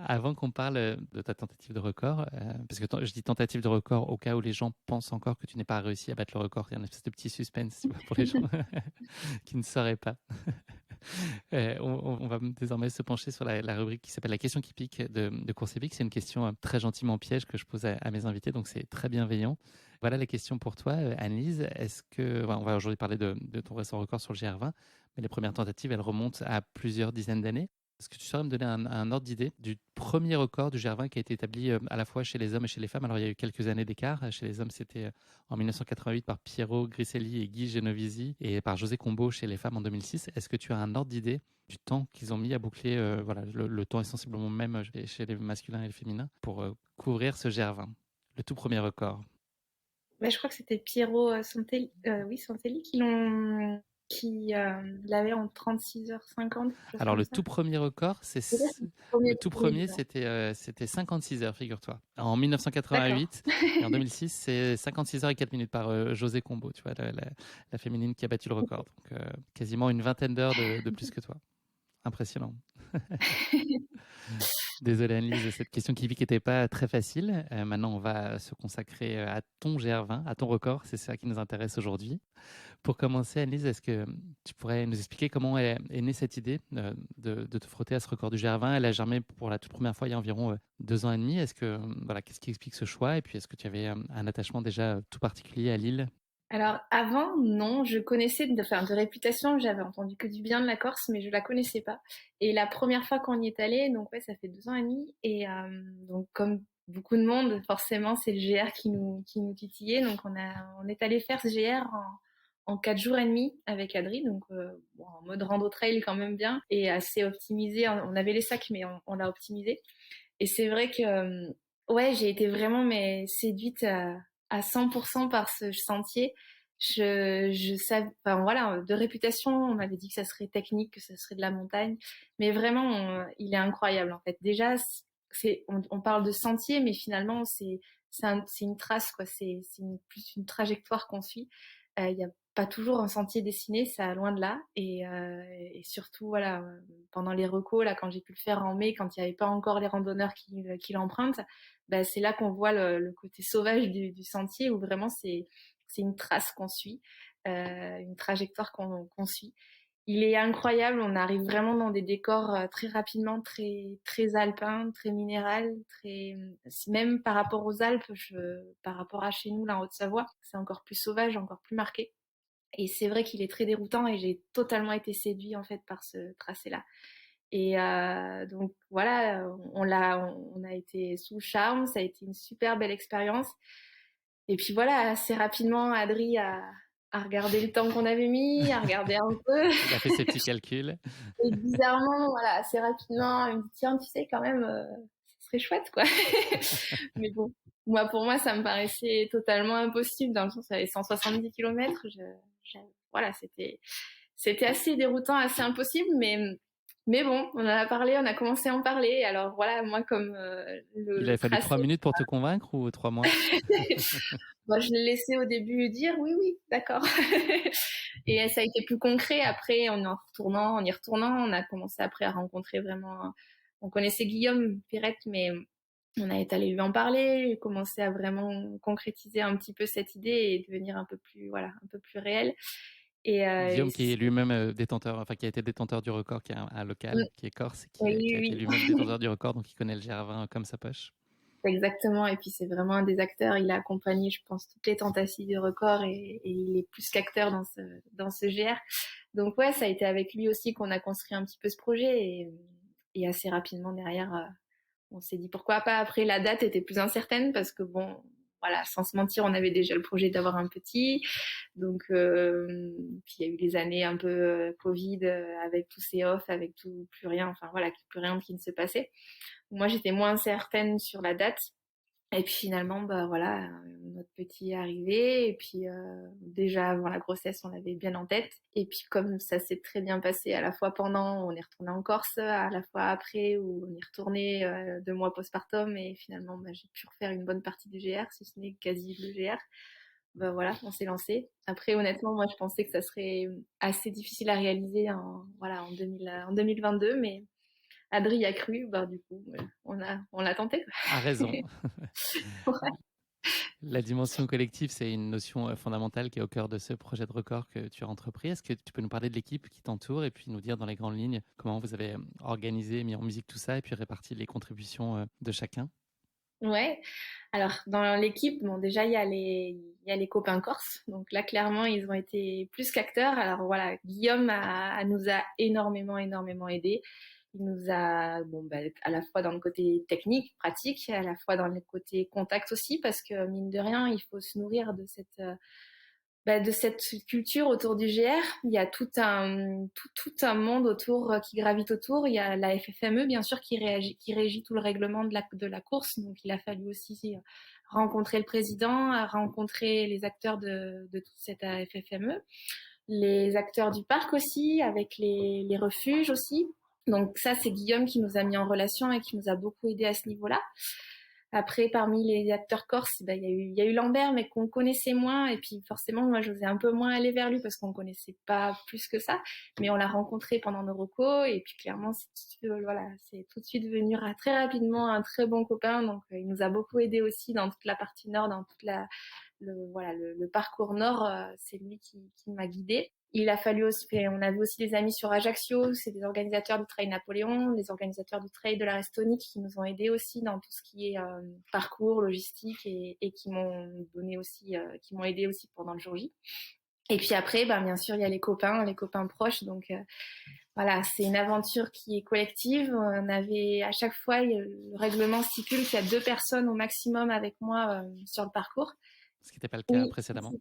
Avant qu'on parle de ta tentative de record, parce que je dis tentative de record au cas où les gens pensent encore que tu n'es pas réussi à battre le record. Il y a une espèce de petit suspense tu vois, pour les gens qui ne sauraient pas. On va désormais se pencher sur la rubrique qui s'appelle la question qui pique de Course Épique. C'est une question très gentiment piège que je pose à mes invités, donc c'est très bienveillant. Voilà la question pour toi, Anne-Lise. On va aujourd'hui parler de ton récent record sur le GR20, mais les premières tentatives, elles remontent à plusieurs dizaines d'années. Est-ce que tu saurais me donner un ordre d'idée du premier record du GR20 qui a été établi à la fois chez les hommes et chez les femmes? Alors, il y a eu quelques années d'écart. Chez les hommes, c'était en 1988 par Piero Griselli et Guy Genovesi et par José Combo chez les femmes en 2006. Est-ce que tu as un ordre d'idée du temps qu'ils ont mis à boucler le temps est sensiblement même chez les masculins et les féminins pour couvrir ce GR20, le tout premier record? Mais je crois que c'était Piero Santelli, oui, Santelli qui l'ont. qui l'avait en 36h50, quelque chose Alors, comme le ça. tout premier record, Déjà, c'est le tout premier, ouais. c'était 56 heures, figure-toi. En D'accord. 1988 et en 2006, c'est 56 heures et 4 minutes par José Combo, tu vois, la féminine qui a battu le record. Donc, quasiment une vingtaine d'heures de plus que toi. Impressionnant. Désolé Annelise, cette question qui n'était pas très facile. Maintenant, on va se consacrer à ton GR20, à ton record. C'est ça qui nous intéresse aujourd'hui. Pour commencer, Annelise, est-ce que tu pourrais nous expliquer comment est née cette idée de te frotter à ce record du GR20? Elle a germé pour la toute première fois il y a environ 2 ans et demi. Est-ce que, voilà, qu'est-ce qui explique ce choix? Et puis, est-ce que tu avais un attachement déjà tout particulier à Lille? Alors avant, non, je connaissais de réputation, j'avais entendu que du bien de la Corse, mais je la connaissais pas. Et la première fois qu'on y est allé, donc ouais, ça fait 2 ans et demi, et donc comme beaucoup de monde, forcément, c'est le GR qui nous titillait. Donc on est allé faire ce GR en 4 jours et demi avec Adri, donc bon, en mode rando trail quand même bien et assez optimisé. On avait les sacs, mais on l'a optimisé. Et c'est vrai que, ouais, j'ai été vraiment mais séduite à 100% par ce sentier. Je savais, enfin voilà, de réputation, on m'avait dit que ça serait technique, que ça serait de la montagne, mais vraiment, il est incroyable en fait. Déjà, on parle de sentier, mais finalement, c'est une trace quoi. Plus une trajectoire qu'on suit. Il y a pas toujours un sentier dessiné, ça loin de là. Et surtout, voilà, pendant les recos, là, quand j'ai pu le faire en mai, quand il n'y avait pas encore les randonneurs qui l'empruntent, bah, c'est là qu'on voit le côté sauvage du sentier où vraiment c'est une trace qu'on suit, une trajectoire qu'on suit. Il est incroyable, on arrive vraiment dans des décors très rapidement, très, très alpins, très minéral, très, même par rapport aux Alpes, par rapport à chez nous, là, en Haute-Savoie, c'est encore plus sauvage, encore plus marqué. Et c'est vrai qu'il est très déroutant et j'ai totalement été séduite en fait par ce tracé-là. Et donc voilà, on a été sous le charme, ça a été une super belle expérience. Et puis voilà, assez rapidement, Adri a regardé le temps qu'on avait mis, a regardé un peu. Il a fait ses petits calculs. Et bizarrement, voilà, assez rapidement, il me dit tiens, tu sais quand même, ce serait chouette quoi. Mais bon, pour moi, ça me paraissait totalement impossible dans le sens, ça avait 170 km. Voilà, c'était assez déroutant, assez impossible, mais bon, on en a parlé, on a commencé à en parler. Alors voilà, moi, comme Il le avait fallu tracé, 3 minutes pour te convaincre ou 3 mois? moi, je l'ai laissé au début dire oui, oui, d'accord. Et ça a été plus concret après, en y retournant, on a commencé après à rencontrer vraiment. On connaissait Guillaume Pirette, mais on a été allé lui en parler, commencer à vraiment concrétiser un petit peu cette idée et devenir un peu plus, voilà, un peu plus réel. Et Guillaume, qui est lui-même détenteur, enfin qui a été détenteur du record, qui est un local, qui est corse, et oui, qui a été oui, lui-même détenteur du record, donc il connaît le GR20 comme sa poche. exactement. Et puis c'est vraiment un des acteurs. Il a accompagné, je pense, toutes les tentatives du record et il est plus qu'acteur dans ce GR. Donc ouais, ça a été avec lui aussi qu'on a construit un petit peu ce projet et assez rapidement derrière, on s'est dit pourquoi pas. Après, la date était plus incertaine parce que bon, voilà, sans se mentir, on avait déjà le projet d'avoir un petit. Donc, puis il y a eu les années un peu Covid avec tous ces off, avec tout, plus rien, enfin voilà, plus rien qui ne se passait. Moi, j'étais moins certaine sur la date. Et puis finalement, bah voilà, notre petit est arrivé. Et puis déjà avant la grossesse, on l'avait bien en tête. Et puis comme ça s'est très bien passé à la fois pendant, on est retourné en Corse, à la fois après, où on est retourné 2 mois postpartum. Et finalement, bah, j'ai pu refaire une bonne partie du GR, si ce n'est quasi le GR. Bah voilà, on s'est lancé. Après, honnêtement, moi, je pensais que ça serait assez difficile à réaliser en 2022, mais Adri a cru, bah du coup, voilà, on l'a tenté, A raison. quoi. La dimension collective, c'est une notion fondamentale qui est au cœur de ce projet de record que tu as entrepris. Est-ce que tu peux nous parler de l'équipe qui t'entoure et puis nous dire dans les grandes lignes comment vous avez organisé, mis en musique tout ça et puis réparti les contributions de chacun? Ouais. Alors dans l'équipe, bon déjà il y a les copains corses. Donc là clairement ils ont été plus qu'acteurs. Alors voilà, Guillaume nous a énormément aidé. Il nous a bon bah, à la fois dans le côté technique, pratique, à la fois dans le côté contact aussi parce que mine de rien, il faut se nourrir de cette culture autour du GR. Il y a tout un monde autour qui gravite autour. Il y a la FFME, bien sûr, qui régit tout le règlement de la course. Donc, il a fallu aussi rencontrer le président, rencontrer les acteurs de toute cette FFME. les acteurs du parc aussi, avec les refuges aussi. Donc ça, c'est Guillaume qui nous a mis en relation et qui nous a beaucoup aidé à ce niveau-là. Après, parmi les acteurs corses, il y a eu Lambert, mais qu'on connaissait moins. Et puis forcément, moi, j'osais un peu moins aller vers lui parce qu'on connaissait pas plus que ça. Mais on l'a rencontré pendant nos recos. Et puis clairement, c'est tout de suite devenu très rapidement un très bon copain. Donc il nous a beaucoup aidé aussi dans toute la partie nord, dans toute le parcours nord. C'est lui qui m'a guidée. Il a fallu aussi, on avait aussi des amis sur Ajaccio, c'est des organisateurs du Trail Napoléon, les organisateurs du Trail de la Restonique qui nous ont aidés aussi dans tout ce qui est parcours, logistique et qui m'ont donné aussi, qui m'ont aidé aussi pendant le jour J. Et puis après, bien sûr, il y a les copains proches. Donc voilà, c'est une aventure qui est collective. On avait à chaque fois, le règlement stipule qu'il y a 2 personnes au maximum avec moi sur le parcours. Ce qui n'était pas le cas précédemment.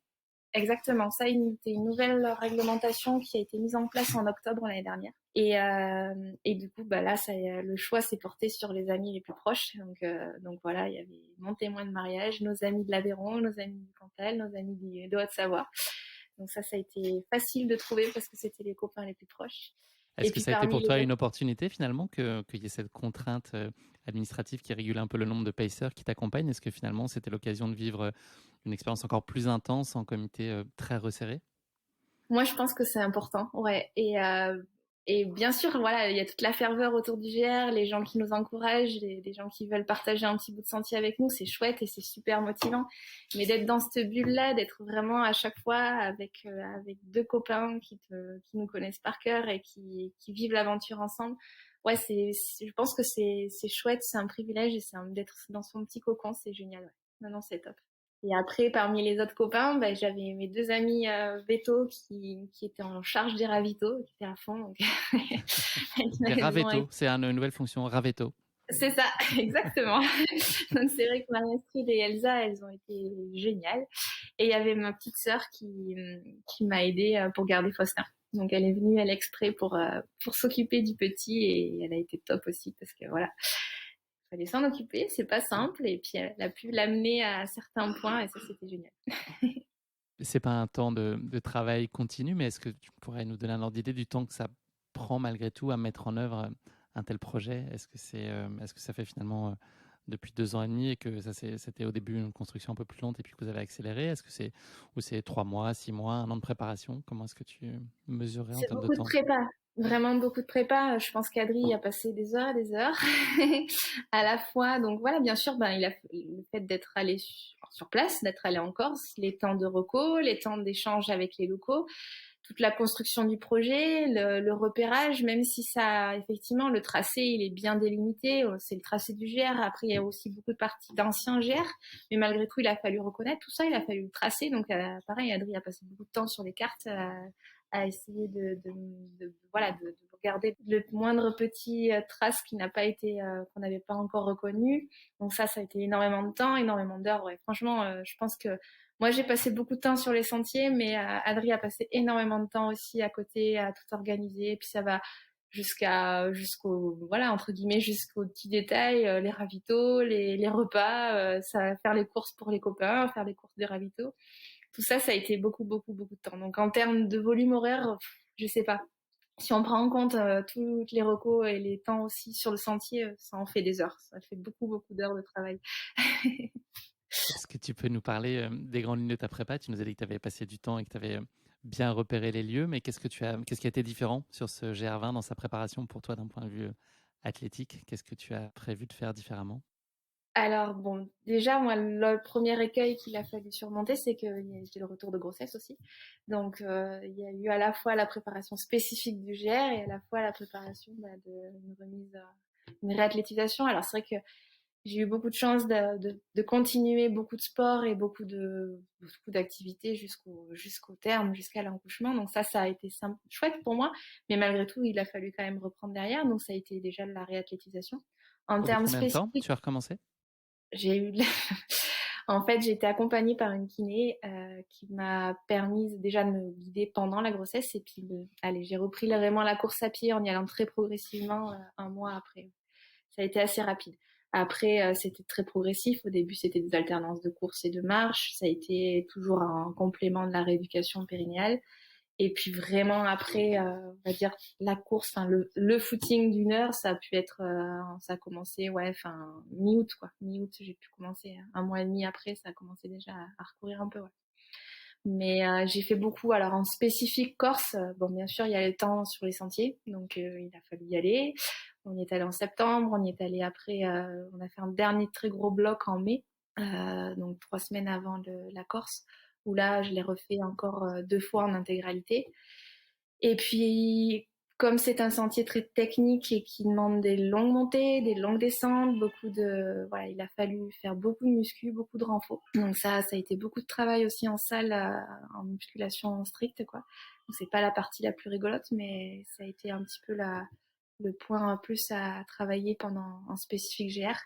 Exactement, ça, c'est une nouvelle réglementation qui a été mise en place en octobre l'année dernière. Et du coup, là, le choix s'est porté sur les amis les plus proches. Donc voilà, il y avait mon témoin de mariage, nos amis de l'Aveyron, nos amis du Cantal, nos amis de Haute-Savoie. Donc ça a été facile de trouver parce que c'était les copains les plus proches. Est-ce que ça a été pour toi une opportunité finalement qu'il y ait cette contrainte administrative qui régule un peu le nombre de pacers qui t'accompagnent? Est-ce que finalement c'était l'occasion de vivre une expérience encore plus intense en comité très resserré? Moi, je pense que c'est important, ouais. Et bien sûr, voilà, il y a toute la ferveur autour du GR, les gens qui nous encouragent, les gens qui veulent partager un petit bout de sentier avec nous, c'est chouette et c'est super motivant. Mais d'être dans cette bulle-là, d'être vraiment à chaque fois avec 2 copains qui nous connaissent par cœur et qui vivent l'aventure ensemble, ouais, je pense que c'est chouette, c'est un privilège et d'être dans son petit cocon, c'est génial. Ouais. Non, c'est top. Et après, parmi les autres copains, j'avais mes 2 amis vétos qui étaient en charge des ravitaux, qui étaient à fond. Donc des ravitaux, c'est une nouvelle fonction, ravito. C'est ça, exactement. Donc c'est vrai que Marie-Astrid et Elsa, elles ont été géniales. Et il y avait ma petite sœur qui m'a aidée pour garder Faustin. Donc elle est venue, elle exprès pour s'occuper du petit et elle a été top aussi parce que voilà, il fallait s'en occuper, c'est pas simple et puis elle a pu l'amener à certains points et ça c'était génial. C'est pas un temps de travail continu, mais est-ce que tu pourrais nous donner un ordre d'idée du temps que ça prend malgré tout à mettre en œuvre un tel projet? Est-ce que ça fait finalement depuis 2 ans et demi et que c'était au début une construction un peu plus lente et puis que vous avez accéléré? Est-ce que c'est 3 mois, 6 mois, 1 an de préparation? Comment est-ce que tu mesurais en C'est termes de beaucoup de temps? prépa, vraiment beaucoup de prépa. Je pense qu'Adri a passé des heures et des heures à la fois. Donc voilà, bien sûr, il a le fait d'être allé sur place, d'être allé en Corse, les temps de reco, les temps d'échange avec les locaux, toute la construction du projet, le repérage, même si ça, effectivement, le tracé, il est bien délimité. C'est le tracé du GR. Après, il y a aussi beaucoup de parties d'anciens GR, mais malgré tout, il a fallu reconnaître tout ça, il a fallu le tracer. Donc, pareil, Adri a passé beaucoup de temps sur les cartes à essayer voilà, de regarder le moindre petit trace qui n'a pas été, qu'on n'avait pas encore reconnu. Donc ça a été énormément de temps, énormément d'heures. Ouais. Franchement, je pense que moi, j'ai passé beaucoup de temps sur les sentiers, mais Adri a passé énormément de temps aussi à côté, à tout organiser. Et puis ça va jusqu'au, voilà, entre guillemets, jusqu'aux petits détails, les ravitaux, les repas, ça, faire les courses pour les copains, faire les courses des ravitaux. Tout ça, ça a été beaucoup, beaucoup, beaucoup de temps. Donc en termes de volume horaire, je sais pas. Si on prend en compte toutes les recos et les temps aussi sur le sentier, ça en fait des heures. Ça fait beaucoup, beaucoup d'heures de travail. Est-ce que tu peux nous parler des grandes lignes de ta prépa? Tu nous as dit que tu avais passé du temps et que tu avais bien repéré les lieux, mais qu'est-ce qui a été différent sur ce GR20 dans sa préparation pour toi d'un point de vue athlétique? Qu'est-ce que tu as prévu de faire différemment? Alors bon, déjà moi le premier écueil qu'il a fallu surmonter, c'est qu'il y a eu le retour de grossesse aussi. Donc il y a eu à la fois la préparation spécifique du GR et à la fois la préparation d'une remise, une réathlétisation. Alors c'est vrai que j'ai eu beaucoup de chance de continuer beaucoup de sport et beaucoup d'activités jusqu'au terme, jusqu'à l'accouchement. Donc ça a été chouette pour moi, mais malgré tout il a fallu quand même reprendre derrière. Donc ça a été déjà de la réathlétisation. En Au bout de termes combien de temps spécifiques, tu as recommencé? j'ai eu en fait, j'ai été accompagnée par une kiné qui m'a permis déjà de me guider pendant la grossesse et puis allez, j'ai repris vraiment la course à pied en y allant très progressivement un mois après. Ça a été assez rapide. Après, c'était très progressif. Au début, c'était des alternances de course et de marche. Ça a été toujours un complément de la rééducation périnéale. Et puis vraiment après, on va dire la course, enfin le footing d'une heure, ça a pu être, ça a commencé, ouais, enfin mi-août quoi, mi-août j'ai pu commencer. Un mois et demi après, ça a commencé déjà à recourir un peu, ouais. Mais j'ai fait beaucoup. Alors en spécifique Corse, bon bien sûr il y a le temps sur les sentiers, donc il a fallu y aller. On y est allé en septembre, on y est allé après, on a fait un dernier très gros bloc en mai, donc 3 semaines avant la Corse, où là je l'ai refait encore 2 fois en intégralité. Et puis, comme c'est un sentier très technique et qui demande des longues montées, des longues descentes, voilà, il a fallu faire beaucoup de muscu, beaucoup de renfort. Donc ça a été beaucoup de travail aussi en salle, en musculation stricte, quoi. Donc c'est pas la partie la plus rigolote, mais ça a été un petit peu le point en plus à travailler pendant en spécifique GR.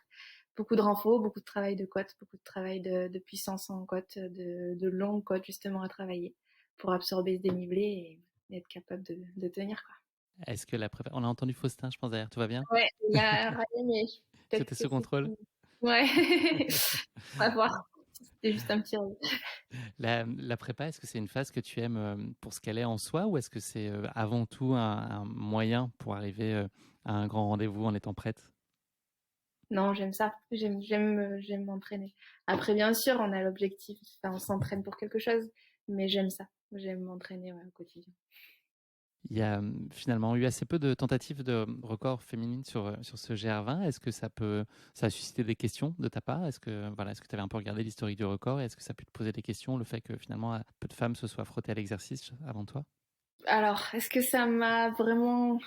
Beaucoup de renfort, beaucoup de travail de côte, beaucoup de travail de puissance en côte, de longues côtes justement à travailler pour absorber ce dénivelé et être capable de tenir, quoi. Est-ce que on a entendu Faustin, je pense, derrière, tout va bien? Ouais, il y a Ryan, mais peut-être C'était que sous contrôle? ouais, on va voir. C'était juste un petit rêve. La prépa, est-ce que c'est une phase que tu aimes pour ce qu'elle est en soi ou est-ce que c'est avant tout un moyen pour arriver à un grand rendez-vous en étant prête? Non, j'aime ça. J'aime m'entraîner. Après, bien sûr, on a l'objectif, enfin, on s'entraîne pour quelque chose, mais j'aime ça. J'aime m'entraîner, ouais, au quotidien. Il y a finalement eu assez peu de tentatives de record féminine sur ce GR20. Est-ce que ça a suscité des questions de ta part? Est-ce que tu avais un peu regardé l'historique du record et est-ce que ça a pu te poser des questions, le fait que finalement peu de femmes se soient frottées à l'exercice avant toi? Alors, est-ce que ça m'a vraiment...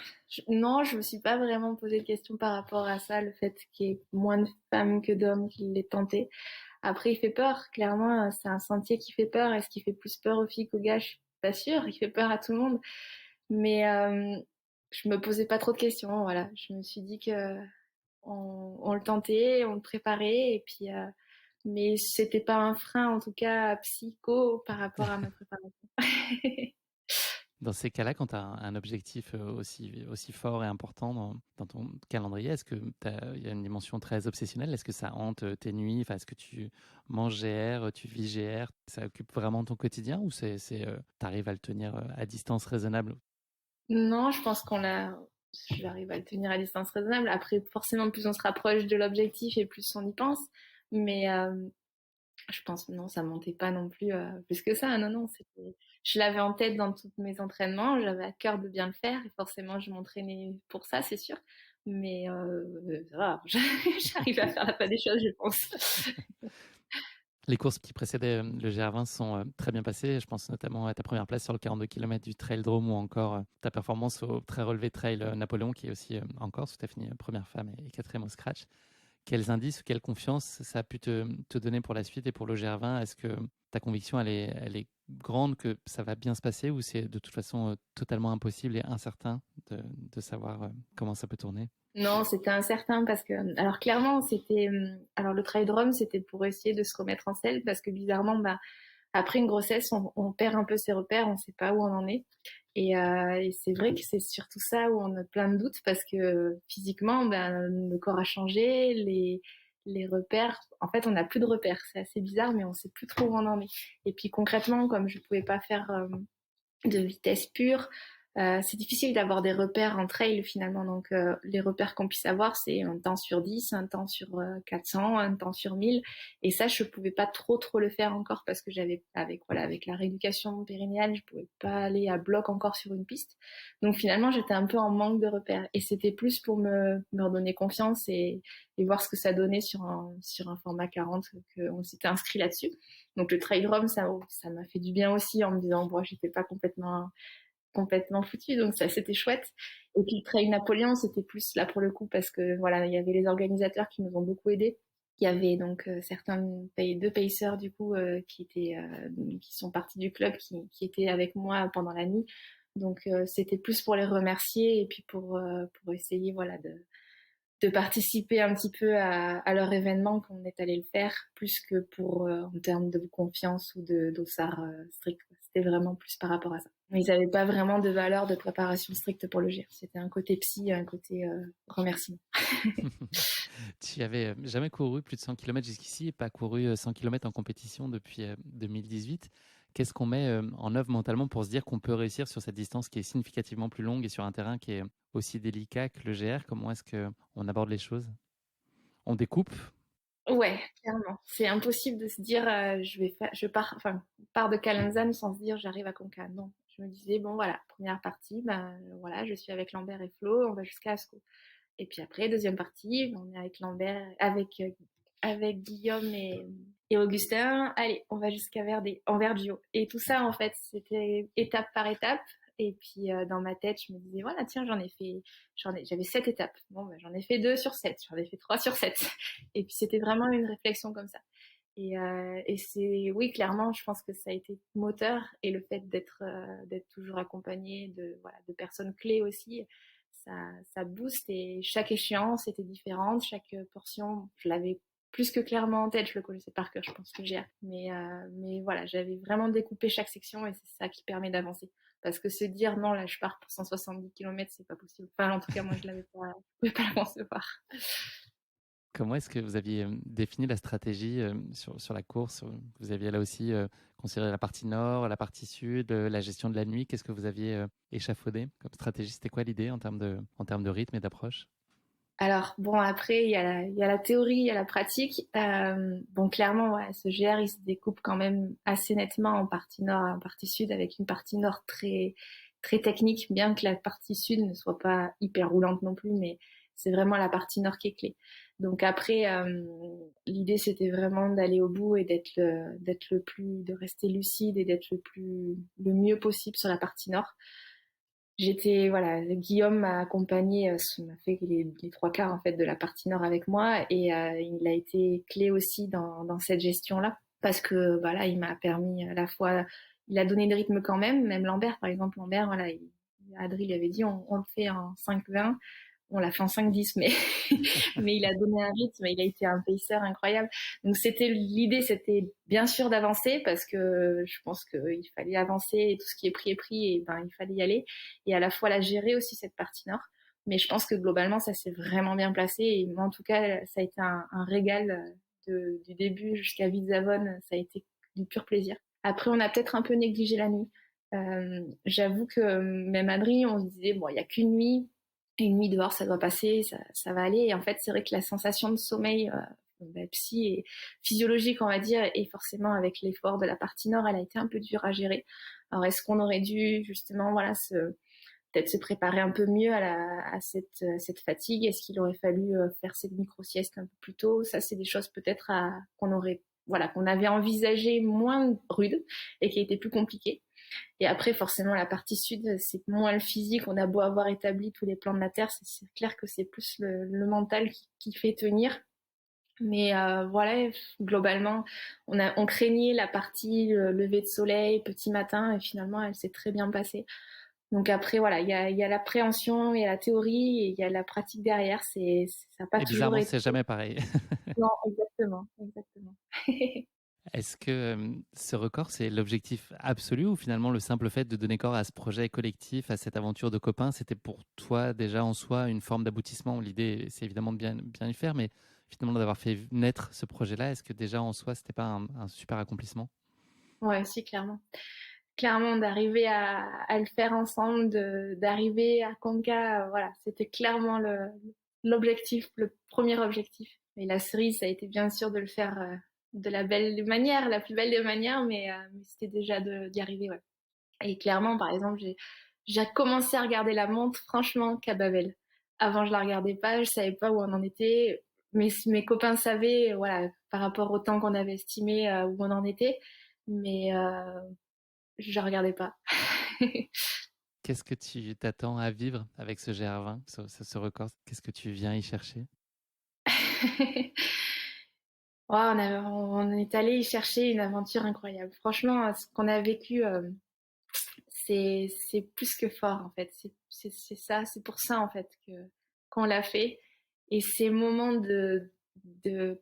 Non, je me suis pas vraiment posé de questions par rapport à ça, le fait qu'il y ait moins de femmes que d'hommes qui l'aient tenté. Après, il fait peur. Clairement, c'est un sentier qui fait peur. Est-ce qu'il fait plus peur aux filles qu'aux gars? Je suis pas sûre. Il fait peur à tout le monde. Mais je me posais pas trop de questions. Voilà, je me suis dit que on le tentait, on le préparait, et puis. Mais c'était pas un frein, en tout cas psycho, par rapport à ma préparation. Dans ces cas-là, quand tu as un objectif aussi fort et important dans ton calendrier, est-ce que il y a une dimension très obsessionnelle? Est-ce que ça hante tes nuits? Enfin, est-ce que tu manges GR, tu vis GR? Ça occupe vraiment ton quotidien ou tu arrives à le tenir à distance raisonnable? Non, je pense j'arrive à le tenir à distance raisonnable. Après, forcément, plus on se rapproche de l'objectif et plus on y pense. Mais je pense non, ça montait pas non plus plus que ça. Non, non, je l'avais en tête dans tous mes entraînements. J'avais à cœur de bien le faire et forcément, je m'entraînais pour ça, c'est sûr. Mais ça va, j'arrive à faire la part des choses, je pense. Les courses qui précédaient le GR20 sont très bien passées. Je pense notamment à ta première place sur le 42 km du Trail Drome ou encore ta performance au très relevé Trail Napoléon qui est aussi en Corse où tu as fini première femme et quatrième au scratch. Quels indices ou quelle confiance ça a pu te donner pour la suite et pour le GR20? Est-ce que ta conviction, elle est grande que ça va bien se passer ou c'est de toute façon totalement impossible et incertain de savoir comment ça peut tourner? Non, c'était incertain parce que, alors clairement, alors le trail drum, c'était pour essayer de se remettre en selle parce que bizarrement, bah, après une grossesse, on perd un peu ses repères, on sait pas où on en est. Et c'est vrai que c'est surtout ça où on a plein de doutes parce que physiquement, ben, le corps a changé, les repères, en fait, on n'a plus de repères. C'est assez bizarre, mais on sait plus trop où on en est. Et puis concrètement, comme je pouvais pas faire de vitesse pure. C'est difficile d'avoir des repères en trail finalement. Donc les repères qu'on puisse avoir, c'est un temps sur 10, un temps sur 400, un temps sur 1000. Et ça, je pouvais pas trop le faire encore parce que avec la rééducation périnéale, je pouvais pas aller à bloc encore sur une piste. Donc finalement, j'étais un peu en manque de repères. Et c'était plus pour me redonner confiance et voir ce que ça donnait sur un format 40 qu'on s'était inscrit là-dessus. Donc le trail run, ça m'a fait du bien aussi en me disant, bon, j'étais pas complètement foutue, donc ça c'était chouette. Et puis le trail Napoléon, c'était plus là pour le coup parce que voilà, il y avait les organisateurs qui nous ont beaucoup aidés. Il y avait donc deux pacers du coup qui sont partis du club qui étaient avec moi pendant la nuit. Donc c'était plus pour les remercier et puis pour essayer voilà de participer un petit peu à leur événement qu'on est allé le faire, plus que pour en termes de confiance ou de dossard strict. C'était vraiment plus par rapport à ça. Ils n'avaient pas vraiment de valeur de préparation stricte pour le GIR. C'était un côté psy, un côté remerciement. Tu avais jamais couru plus de 100 km jusqu'ici et pas couru 100 km en compétition depuis 2018. Qu'est-ce qu'on met en œuvre mentalement pour se dire qu'on peut réussir sur cette distance qui est significativement plus longue et sur un terrain qui est aussi délicat que le GR? Comment est-ce qu'on aborde les choses? On découpe? Ouais, clairement. C'est impossible de se dire je pars de Calenzane sans se dire j'arrive à Conca. Non, je me disais bon voilà, première partie, ben voilà, je suis avec Lambert et Flo, on va jusqu'à Ascot. Et puis après deuxième partie, on est avec Lambert, avec Guillaume et Augustin. Allez, on va jusqu'à Verdé, en Verdio. Et tout ça en fait, c'était étape par étape. Et puis dans ma tête, je me disais voilà tiens j'avais 7 étapes. Bon ben, j'en ai fait 2 sur 7, j'en ai fait 3 sur 7. Et puis c'était vraiment une réflexion comme ça. Et c'est oui clairement, je pense que ça a été moteur et le fait d'être toujours accompagné de personnes clés aussi, ça booste et chaque échéance était différente, chaque portion, je l'avais plus que clairement en tête, je le connaissais par cœur, je pense que j'ai. Mais voilà, j'avais vraiment découpé chaque section et c'est ça qui permet d'avancer. Parce que se dire non, là je pars pour 170 km, c'est pas possible. Enfin, en tout cas, moi je pouvais pas la concevoir. Comment est-ce que vous aviez défini la stratégie sur la course? Vous aviez là aussi considéré la partie nord, la partie sud, la gestion de la nuit. Qu'est-ce que vous aviez échafaudé comme stratégie? C'était quoi l'idée en termes de rythme et d'approche? Alors, bon, après, il y a la théorie, il y a la pratique. Bon, clairement, ouais, ce GR, il se découpe quand même assez nettement en partie nord et en partie sud, avec une partie nord très, très technique, bien que la partie sud ne soit pas hyper roulante non plus, mais c'est vraiment la partie nord qui est clé. Donc après, l'idée, c'était vraiment d'aller au bout et de rester lucide et le mieux possible sur la partie nord. Voilà, Guillaume m'a accompagné, m'a fait les 3 quarts en fait de la partie nord avec moi et il a été clé aussi dans cette gestion-là parce que voilà, il m'a permis à la fois, il a donné le rythme quand même Lambert par exemple, Lambert voilà, Adri lui avait dit on le fait en 5-20, on l'a fait en 5-10 mais mais il a donné un rythme, il a été un pacer incroyable. Donc l'idée, c'était bien sûr d'avancer parce que je pense qu'il fallait avancer et tout ce qui est pris est pris et ben il fallait y aller et à la fois la gérer aussi cette partie nord. Mais je pense que globalement ça s'est vraiment bien placé et moi en tout cas ça a été un régal du début jusqu'à Vidzavon, ça a été du pur plaisir. Après on a peut-être un peu négligé la nuit. J'avoue que même Adrien, on se disait bon il y a qu'une nuit, une nuit dehors, ça doit passer, ça va aller. Et en fait, c'est vrai que la sensation de sommeil psy et physiologique, on va dire, et forcément avec l'effort de la partie nord, elle a été un peu dure à gérer. Alors, est-ce qu'on aurait dû justement, voilà, peut-être se préparer un peu mieux à cette fatigue? Est-ce qu'il aurait fallu faire cette micro-sieste un peu plus tôt? Ça, c'est des choses peut-être qu'on avait envisagé moins rudes et qui étaient plus compliquées. Et après, forcément, la partie sud, c'est moins le physique. On a beau avoir établi tous les plans de la Terre, c'est clair que c'est plus le mental qui fait tenir. Mais voilà, globalement, on craignait la partie lever de soleil, petit matin, et finalement, elle s'est très bien passée. Donc après, voilà, il y a l'appréhension, il y a la théorie, et il y a la pratique derrière. Ça n'a pas Et toujours bizarrement, été. c'est jamais pareil. Non, exactement, exactement. Est-ce que ce record, c'est l'objectif absolu ou finalement le simple fait de donner corps à ce projet collectif, à cette aventure de copains, c'était pour toi déjà en soi une forme d'aboutissement? L'idée, c'est évidemment de bien y faire, mais finalement d'avoir fait naître ce projet-là, est-ce que déjà en soi, c'était pas un super accomplissement? Ouais, si, clairement. Clairement, d'arriver à le faire ensemble, d'arriver à Conca, voilà, c'était clairement l'objectif, le premier objectif. Et la cerise, ça a été bien sûr de le faire de la belle manière, la plus belle des manières, mais c'était déjà d'y arriver, ouais. Et clairement, par exemple, j'ai commencé à regarder la montre, franchement, qu'à Babel. Avant, je la regardais pas, je savais pas où on en était. Mes copains savaient, voilà, par rapport au temps qu'on avait estimé où on en était. Mais je regardais pas. Qu'est-ce que tu t'attends à vivre avec ce GR20, ce record? Qu'est-ce que tu viens y chercher? Ouais, on est allé y chercher une aventure incroyable. Franchement, ce qu'on a vécu, c'est plus que fort en fait. C'est ça, c'est pour ça en fait que qu'on l'a fait. Et ces moments de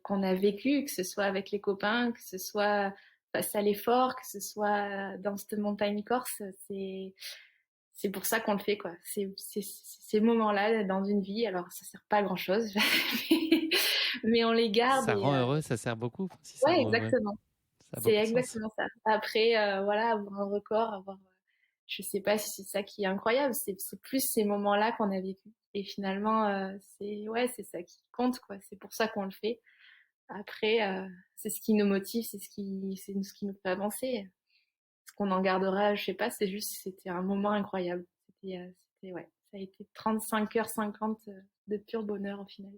qu'on a vécu, que ce soit avec les copains, que ce soit face à l'effort, que ce soit dans cette montagne corse, c'est pour ça qu'on le fait quoi. C'est ces moments-là dans une vie. Alors ça sert pas à grand chose, mais on les garde Ça et rend heureux, ça sert beaucoup si ça ouais rend heureux. exactement. Ça a C'est beaucoup de sens. exactement ça. Après, voilà, avoir un record, je sais pas si c'est ça qui est incroyable, c'est plus ces moments-là qu'on a vécu. Et finalement, c'est ça qui compte, quoi. C'est pour ça qu'on le fait. Après, c'est ce qui nous motive, c'est ce qui nous fait avancer. Ce qu'on en gardera, je sais pas, c'est juste, c'était un moment incroyable. Ouais, ça a été 35h50 de pur bonheur au final.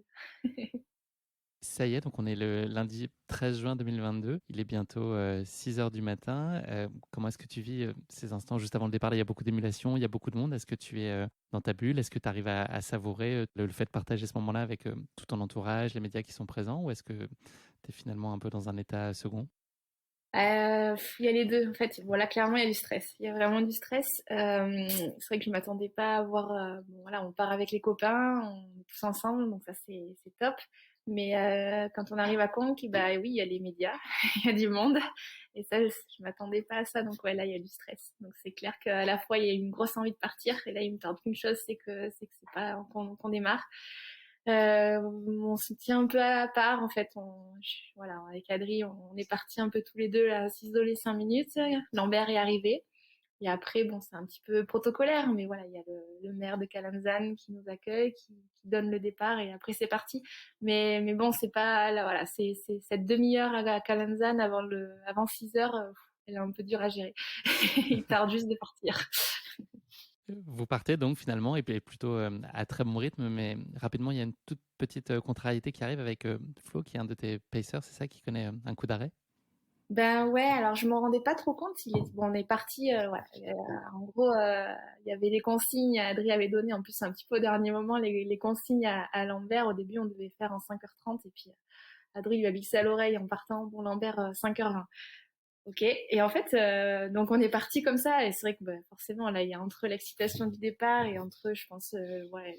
Ça y est, donc on est le lundi 13 juin 2022. Il est bientôt 6 heures du matin. Comment est-ce que tu vis ces instants juste avant le départ? Là, il y a beaucoup d'émulation, il y a beaucoup de monde. Est-ce que tu es dans ta bulle? Est-ce que tu arrives à savourer le fait de partager ce moment-là avec tout ton entourage, les médias qui sont présents? Ou est-ce que tu es finalement un peu dans un état second? Il y a les deux. En fait, voilà, clairement, il y a du stress. Il y a vraiment du stress. C'est vrai que je m'attendais pas à voir. Bon, voilà, on part avec les copains, on est tous ensemble, donc ça c'est top. Mais quand on arrive à Conques, bah oui, il y a les médias, il y a du monde, et ça, je m'attendais pas à ça. Donc ouais, là, il y a du stress. Donc c'est clair qu'à la fois, il y a une grosse envie de partir, et là, il me tarde qu'une chose, c'est que c'est pas qu'on démarre. On se tient un peu à part en fait. Voilà, avec Adri, on est partis un peu tous les deux là, s'isoler 5 minutes. Lambert est arrivé. Et après, bon, c'est un petit peu protocolaire, mais voilà, il y a le maire de Kalamzan qui nous accueille, qui donne le départ, et après c'est parti. Mais bon, c'est pas là, voilà, c'est cette demi-heure à Kalamzan avant 6 heures, elle est un peu dure à gérer. Il tarde juste de partir. Vous partez donc finalement, et puis plutôt à très bon rythme, mais rapidement, il y a une toute petite contrariété qui arrive avec Flo, qui est un de tes pacers, c'est ça, qui connaît un coup d'arrêt? Ben ouais, alors je m'en rendais pas trop compte. Bon, on est parti. Ouais, en gros, il y avait les consignes. Adri avait donné en plus un petit peu au dernier moment les consignes à Lambert. Au début, on devait faire en 5h30 et puis Adri lui a glissé à l'oreille en partant. Bon, Lambert 5h20. Ok. Et en fait, donc on est parti comme ça. Et c'est vrai que bah, forcément là, il y a entre l'excitation du départ et entre, je pense, ouais,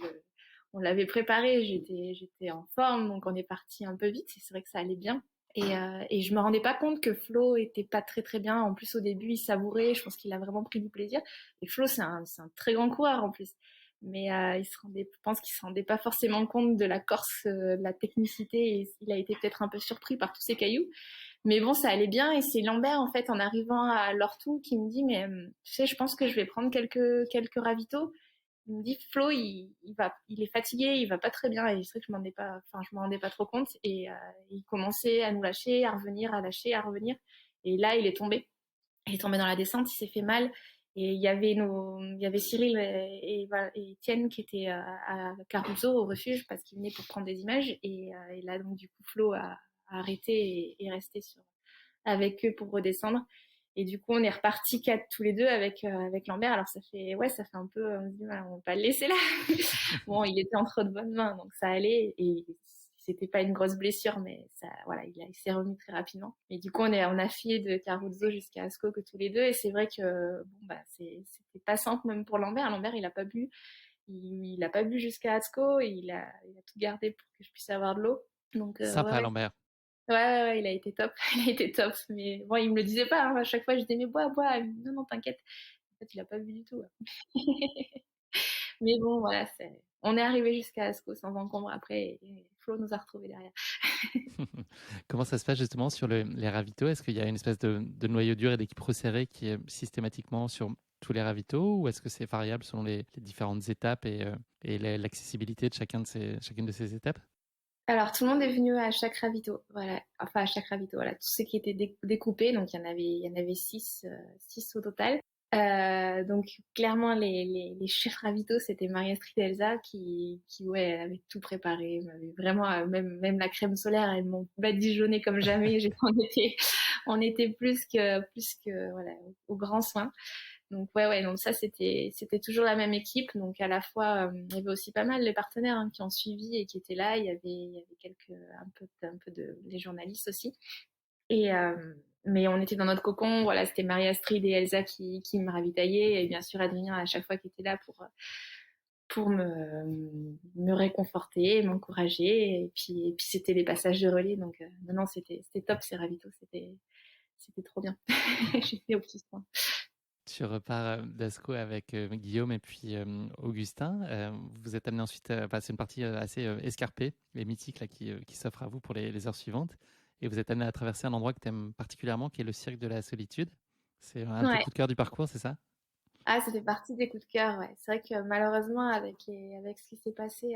on l'avait préparé. J'étais en forme, donc on est parti un peu vite. Et c'est vrai que ça allait bien. Et je me rendais pas compte que Flo était pas très très bien. En plus, au début, il savourait. Je pense qu'il a vraiment pris du plaisir. Et Flo, c'est un très grand coureur en plus. Mais je pense qu'il se rendait pas forcément compte de la Corse, de la technicité. Et il a été peut-être un peu surpris par tous ces cailloux. Mais bon, ça allait bien. Et c'est Lambert, en fait, en arrivant à Lortou, qui me dit, mais tu sais, je pense que je vais prendre quelques ravitaux. Il me dit Flo, il est fatigué, il va pas très bien et c'est vrai que je m'en rendais pas trop compte et il commençait à nous lâcher, à revenir, à lâcher, à revenir et là il est tombé. Il est tombé dans la descente, il s'est fait mal et il y avait Cyril et Étienne qui étaient à Caruso au refuge parce qu'ils venaient pour prendre des images et là donc du coup Flo a arrêté et est resté avec eux pour redescendre. Et du coup, on est reparti quatre tous les deux avec Lambert. Alors ça fait un peu, on se dit, voilà, on va pas le laisser là. Bon, il était entre de bonnes mains, donc ça allait. Et c'était pas une grosse blessure, mais ça, voilà, il s'est remis très rapidement. Et du coup, on a filé de Caruzzo jusqu'à Asco que tous les deux. Et c'est vrai que, bon, bah, c'était pas simple même pour Lambert. Lambert, il a pas bu. Il a pas bu jusqu'à Asco. Et il a tout gardé pour que je puisse avoir de l'eau. Donc, ouais, Sympa, ouais, Lambert. ouais, il a été top. Il a été top. Mais bon, il me le disait pas, hein. À chaque fois, je disais, mais bois, bois. Il me dit, non, non, t'inquiète. En fait, il a pas vu du tout. Ouais. Mais bon, voilà, on est arrivé jusqu'à Asco sans encombre après et Flo nous a retrouvés derrière. Comment ça se passe justement sur les ravitaux? Est-ce qu'il y a une espèce de noyau dur et d'équipe resserrée qui est systématiquement sur tous les ravitaux, ou est-ce que c'est variable selon les différentes étapes et l'accessibilité de chacune de ces étapes? Alors, tout le monde est venu à chaque ravito, voilà. Enfin, à chaque ravito, voilà. Tout ce qui était découpé, donc il y en avait six au total. Donc clairement les chefs ravito c'était Maria Astrid et Elsa qui ouais avaient tout préparé, m'avaient vraiment même la crème solaire elles m'ont badigeonné comme jamais. On était plus que voilà au grand soin. Donc ouais, donc ça c'était toujours la même équipe. Donc à la fois il y avait aussi pas mal de partenaires qui ont suivi et qui étaient là. Il y avait quelques un peu de les journalistes aussi. Et mais on était dans notre cocon. Voilà, c'était Marie-Astrid et Elsa qui me ravitaillaient et bien sûr Adrien à chaque fois qui était là pour me réconforter, m'encourager. Et puis c'était les passages de relais. Donc non, c'était top ces ravitaux. C'était trop bien. J'étais au petit soin. Tu repars d'Asco avec Guillaume et puis Augustin. Vous êtes amené ensuite à passer une partie assez escarpée et mythique là, qui s'offre à vous pour les heures suivantes. et vous êtes amené à traverser un endroit que tu aimes particulièrement, qui est le cirque de la solitude. C'est un de tes Ouais. coups de cœur du parcours, c'est ça? Ah, ça fait partie des coups de cœur, ouais. C'est vrai que malheureusement, avec ce qui s'est passé,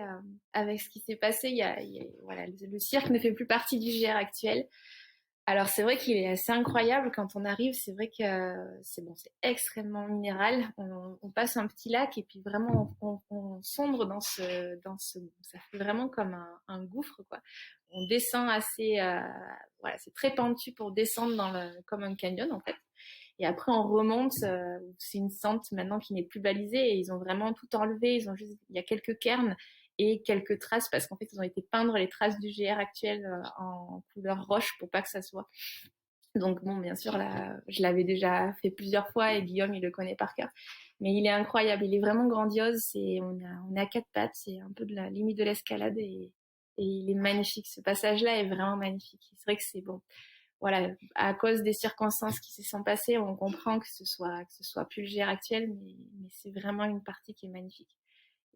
voilà, le cirque ne fait plus partie du GR actuel. Alors c'est vrai qu'il est assez incroyable quand on arrive. C'est vrai que c'est bon, c'est extrêmement minéral. On passe un petit lac et puis vraiment on sombre ça fait vraiment comme un gouffre quoi. On descend voilà, c'est très pentu pour descendre comme un canyon en fait. Et après, on remonte. C'est une sente maintenant qui n'est plus balisée et ils ont vraiment tout enlevé. Il y a quelques cairns et quelques traces parce qu'en fait, ils ont été peindre les traces du GR actuel en couleur roche pour pas que ça soit. Donc bon, bien sûr, là, je l'avais déjà fait plusieurs fois et Guillaume, il le connaît par cœur. Mais il est incroyable, il est vraiment grandiose. On est à quatre pattes, c'est un peu de la limite de l'escalade et il est magnifique. Ce passage-là est vraiment magnifique. C'est vrai que c'est bon. Voilà, à cause des circonstances qui se sont passées, on comprend que ce soit plus le GR actuel, mais c'est vraiment une partie qui est magnifique.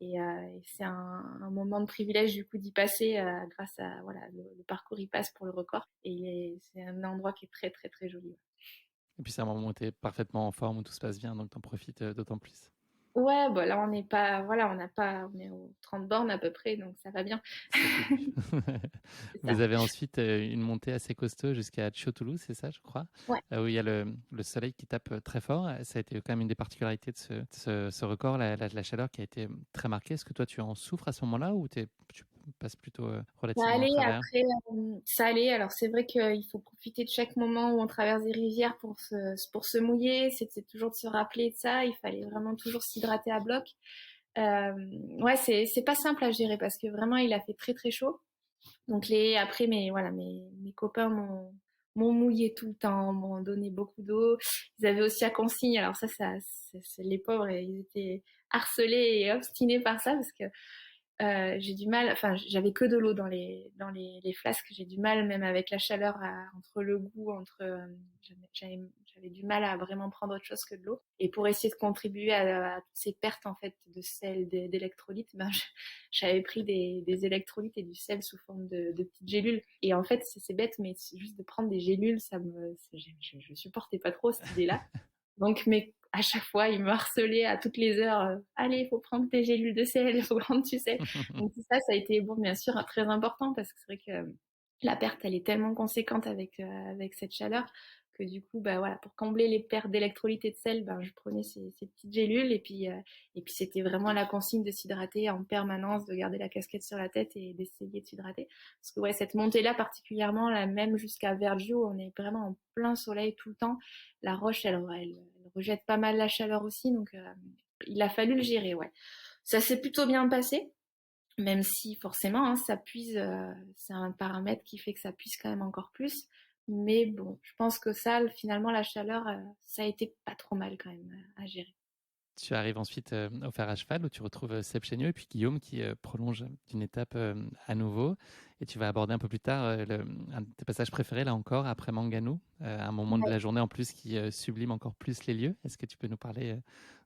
Et c'est un moment de privilège du coup d'y passer grâce à voilà le parcours il passe pour le record c'est un endroit qui est très très très joli. Et puis c'est un moment où tu es parfaitement en forme, où tout se passe bien, donc tu en profites d'autant plus. Ouais, bah là on n'est pas voilà on est aux 30 bornes à peu près donc ça va bien. C'est cool. C'est ça. Vous avez ensuite une montée assez costaud jusqu'à Chiotoulou, c'est ça, je crois, Ouais. où il y a le soleil qui tape très fort. Ça a été quand même une des particularités de ce record, la chaleur qui a été très marquée. Est-ce que toi, tu en souffres à ce moment-là ou tu passes plutôt Ça relativement à allait travers? après, ça allait. Alors c'est vrai qu'il faut profiter de chaque moment où on traverse des rivières pour se mouiller. C'était toujours de se rappeler de ça. Il fallait vraiment toujours s'hydrater à bloc. Euh, ouais, c'est pas simple à gérer parce que vraiment il a fait très très chaud. Donc après mes copains m'ont mouillé tout le temps, m'ont donné beaucoup d'eau. Ils avaient aussi la consigne. Alors c'est les pauvres, et ils étaient harcelés et obstinés par ça parce que j'ai du mal, enfin, j'avais que de l'eau dans les flasques. J'ai du mal, même avec la chaleur, entre le goût, j'avais du mal à vraiment prendre autre chose que de l'eau. Et pour essayer de contribuer à toutes ces pertes, en fait, de sel, d'électrolytes, ben, j'avais pris des électrolytes et du sel sous forme de petites gélules. Et en fait, c'est bête, mais c'est juste de prendre des gélules, je supportais pas trop cette idée-là. Donc, mais à chaque fois, il me harcelait à toutes les heures. Allez, il faut prendre tes gélules de sel, il faut prendre, tu sais. Donc tout ça, ça a été, bon, bien sûr, très important parce que c'est vrai que la perte, elle est tellement conséquente avec cette chaleur que du coup, bah voilà, pour combler les pertes d'électrolytes et de sel, ben je prenais ces petites gélules et puis c'était vraiment la consigne de s'hydrater en permanence, de garder la casquette sur la tête et d'essayer de s'hydrater. Parce que ouais, cette montée-là particulièrement, là même jusqu'à Vergio, on est vraiment en plein soleil tout le temps. La roche, elle rejette pas mal la chaleur aussi, donc il a fallu le gérer, ouais. Ça s'est plutôt bien passé. Même si forcément, hein, ça puise, c'est un paramètre qui fait que ça puise quand même encore plus. Mais bon, je pense que ça, finalement, la chaleur, ça a été pas trop mal quand même à gérer. Tu arrives ensuite au fer à cheval où tu retrouves Seb Chénieux et puis Guillaume qui prolonge d'une étape à nouveau. Et tu vas aborder un peu plus tard un de tes passages préférés, là encore, après Manganou, un moment de Ouais. la journée en plus qui sublime encore plus les lieux. Est-ce que tu peux nous parler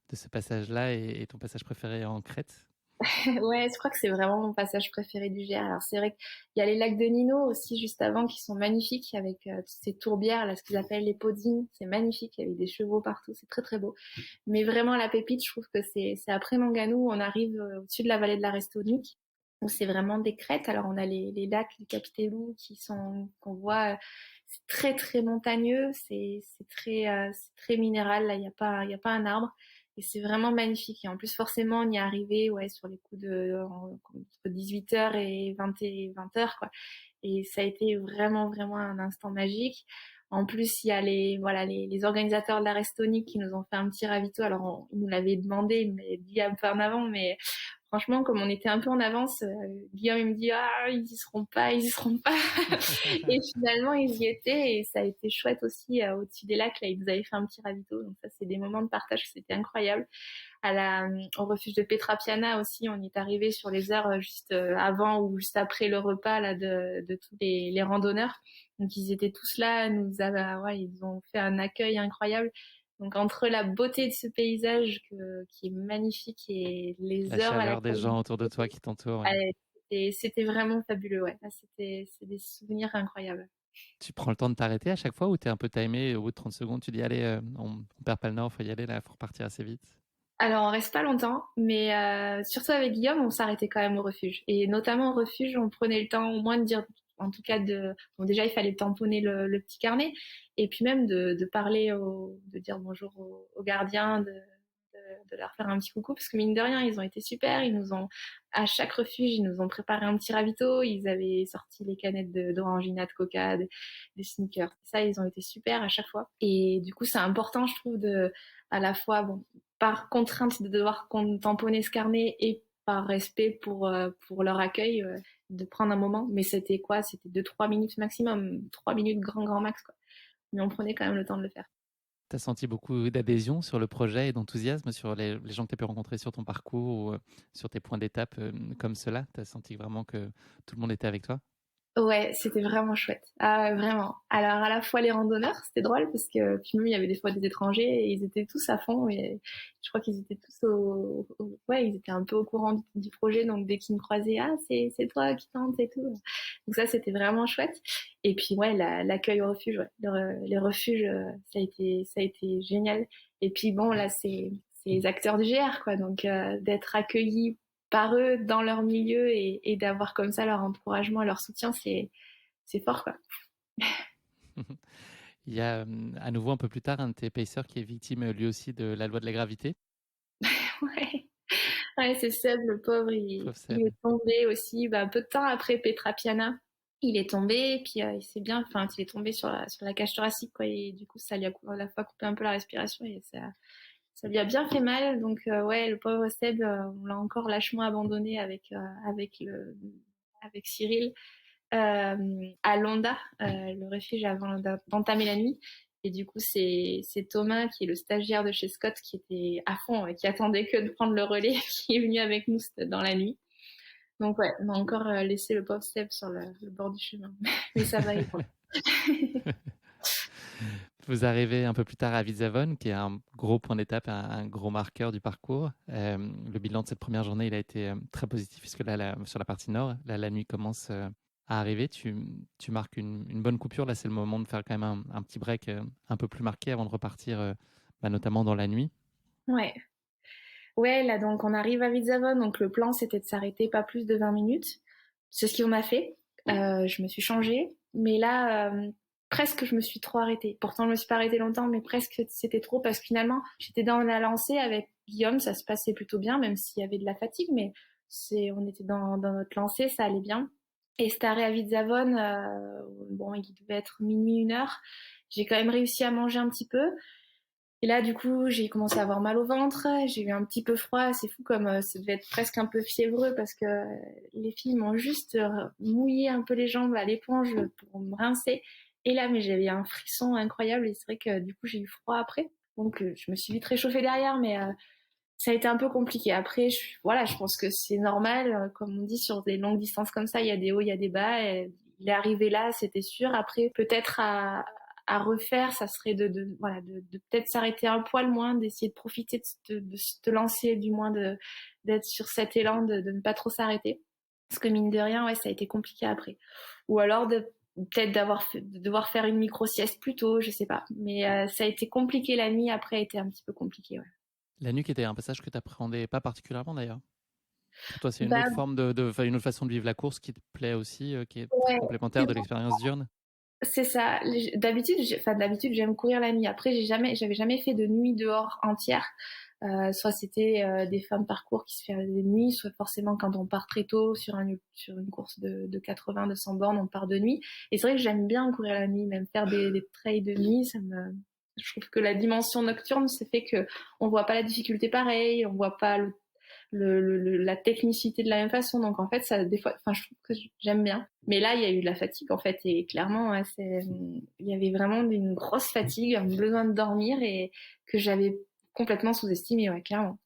de ce passage-là et ton passage préféré en Crète? Ouais, je crois que c'est vraiment mon passage préféré du GR. Alors c'est vrai qu'il y a les lacs de Nino aussi juste avant qui sont magnifiques avec toutes ces tourbières, là, ce qu'ils appellent les podines. C'est magnifique, il y avait des chevaux partout, c'est très très beau. Mais vraiment la pépite, je trouve que c'est après Manganou, on arrive au-dessus de la vallée de la Restonique, où c'est vraiment des crêtes. Alors on a les lacs du Capitellou qu'on voit, c'est très très montagneux, c'est très minéral. Là, il y a pas un arbre. Et c'est vraiment magnifique. Et en plus, forcément, on y est arrivé, ouais, sur les coups entre 18h et 20h, quoi. Et ça a été vraiment, vraiment un instant magique. En plus, il y a voilà, les organisateurs de la Restonique qui nous ont fait un petit ravito. Alors, ils nous l'avaient demandé, mais dit un peu en avant, mais franchement, comme on était un peu en avance, Guillaume il me dit ah ils y seront pas, ils y seront pas. Et finalement ils y étaient et ça a été chouette aussi au-dessus des lacs là ils nous avaient fait un petit ravito donc ça c'est des moments de partage c'était incroyable. Au refuge de Petrapiana aussi on y est arrivé sur les heures juste avant ou juste après le repas là de tous les randonneurs donc ils étaient tous là ouais, ils nous ont fait un accueil incroyable. Donc entre la beauté de ce paysage qui est magnifique et La les heures à chaleur des laquelle gens autour de toi qui t'entourent. Ouais. ouais, c'était vraiment fabuleux, ouais. Là, c'est des souvenirs incroyables. Tu prends le temps de t'arrêter à chaque fois ou tu es un peu timé et au bout de 30 secondes, tu dis allez, on perd pas le nord, faut y aller là, faut repartir assez vite. Alors, on reste pas longtemps, mais surtout avec Guillaume, on s'arrêtait quand même au refuge. Et notamment au refuge, on prenait le temps au moins de dire, en tout cas de, bon déjà il fallait tamponner le petit carnet, et puis même de parler, de dire bonjour aux gardiens, de leur faire un petit coucou, parce que mine de rien, ils ont été super. Ils nous ont, à chaque refuge, ils nous ont préparé un petit ravito. Ils avaient sorti les canettes d'orangina, de coca, des sneakers. Ça, ils ont été super à chaque fois. Et du coup, c'est important, je trouve, à la fois, bon, par contrainte de devoir tamponner ce carnet et par respect pour leur accueil, de prendre un moment. Mais c'était quoi? C'était 2-3 minutes maximum, 3 minutes grand max, quoi. Mais on prenait quand même le temps de le faire. Tu as senti beaucoup d'adhésion sur le projet et d'enthousiasme sur les gens que tu as pu rencontrer sur ton parcours ou sur tes points d'étape comme cela? Tu as senti vraiment que tout le monde était avec toi? Ouais, c'était vraiment chouette. Ah ouais, vraiment. Alors à la fois les randonneurs, c'était drôle parce que puis même il y avait des fois des étrangers et ils étaient tous à fond et je crois qu'ils étaient tous ouais, ils étaient un peu au courant du projet, donc dès qu'ils me croisaient, ah c'est toi qui tente et tout. Donc ça c'était vraiment chouette. Et puis ouais, l'accueil au refuge, ouais. Les refuges, ça a été génial. Et puis bon là c'est les acteurs du GR quoi, donc d'être accueillis par eux dans leur milieu et d'avoir comme ça leur encouragement et leur soutien, c'est fort quoi. Il y a à nouveau un peu plus tard un de tes pacers qui est victime lui aussi de la loi de la gravité. Ouais, ouais c'est Seb, le pauvre, Pauvre il Seb. est tombé aussi, bah, peu de temps après Petra Piana. Il est tombé, et puis il s'est bien, enfin, il est tombé sur la cage thoracique, quoi, et du coup, ça lui a à la fois coupé un peu la respiration, et ça lui a bien fait mal. Donc, ouais, le pauvre Seb, on l'a encore lâchement abandonné avec Cyril. À Londa, le refuge avant d'entamer la nuit. Et du coup, c'est Thomas, qui est le stagiaire de chez Scott, qui était à fond et qui attendait que de prendre le relais, qui est venu avec nous dans la nuit. Donc ouais, on a encore laissé le pauvre Step sur le bord du chemin. Mais ça va, il va. Vous arrivez un peu plus tard à Vidzavon, qui est un gros point d'étape, un gros marqueur du parcours. Le bilan de cette première journée, il a été très positif, puisque là, sur la partie nord, là, la nuit commence à arriver. Tu marques une bonne coupure. Là, c'est le moment de faire quand même un petit break un peu plus marqué avant de repartir, notamment dans la nuit. Ouais. Ouais, là, donc, on arrive à Vidzavon. Donc, le plan, c'était de s'arrêter pas plus de 20 minutes. C'est ce qu'on a fait. Je me suis changée. Mais là, presque, je me suis trop arrêtée. Pourtant, je me suis pas arrêtée longtemps, mais presque, c'était trop parce que finalement, j'étais dans la lancée avec Guillaume. Ça se passait plutôt bien, même s'il y avait de la fatigue, mais on était dans notre lancée, ça allait bien. Et cet arrêt à Vidzavon, bon, il devait être minuit, 1 heure. J'ai quand même réussi à manger un petit peu. Et là, du coup, j'ai commencé à avoir mal au ventre, j'ai eu un petit peu froid. C'est fou comme ça devait être presque un peu fiévreux parce que les filles m'ont juste mouillé un peu les jambes à l'éponge pour me rincer. Et là, mais j'avais un frisson incroyable et c'est vrai que du coup, j'ai eu froid après. Donc, je me suis vite réchauffée derrière, mais ça a été un peu compliqué. Après, voilà, je pense que c'est normal. Comme on dit, sur des longues distances comme ça, il y a des hauts, il y a des bas. Et il est arrivé là, c'était sûr. Après, peut-être à refaire, ça serait voilà, de peut-être s'arrêter un poil moins, d'essayer de profiter de se lancer, du moins d'être sur cet élan, de ne pas trop s'arrêter. Parce que mine de rien, ouais, ça a été compliqué après. Ou alors peut-être de devoir faire une micro-sieste plus tôt, je sais pas. Mais ça a été compliqué, la nuit après a été un petit peu compliqué, ouais. La nuit qui était un passage que tu appréhendais pas particulièrement d'ailleurs. Pour toi, c'est une autre Bah, forme enfin, une autre façon de vivre la course qui te plaît aussi, qui est très ouais, complémentaire de l'expérience diurne. c'est ça. D'habitude, j'aime courir la nuit. Après, j'avais jamais fait de nuit dehors entière. Soit c'était des femmes parcours qui se faisaient des nuits, soit forcément quand on part très tôt sur une course de 80-200 bornes, on part de nuit. Et c'est vrai que j'aime bien courir la nuit, même faire des trails de nuit. Je trouve que la dimension nocturne, c'est fait que on voit pas la difficulté pareil, on voit pas la technicité de la même façon. Donc en fait, ça, des fois, enfin, je trouve que j'aime bien. Mais là, il y a eu de la fatigue en fait, et clairement, ouais, il y avait vraiment une grosse fatigue, un besoin de dormir et que j'avais complètement sous-estimé, ouais, clairement.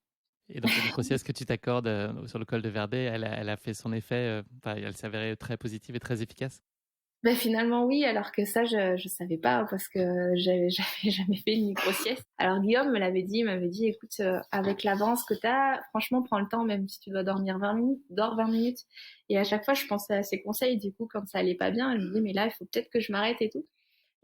Et donc, la micro-sieste que tu t'accordes sur le col de Verdey, elle a fait son effet, elle s'est avérée très positive et très efficace. Bah, finalement oui, alors que ça je savais pas hein, parce que j'avais jamais fait une micro-sieste. Alors Guillaume me l'avait dit, il m'avait dit écoute avec l'avance que t'as, franchement prends le temps même si tu dois dormir 20 minutes, dors 20 minutes. Et à chaque fois je pensais à ses conseils du coup quand ça allait pas bien, je me disais mais là il faut peut-être que je m'arrête et tout.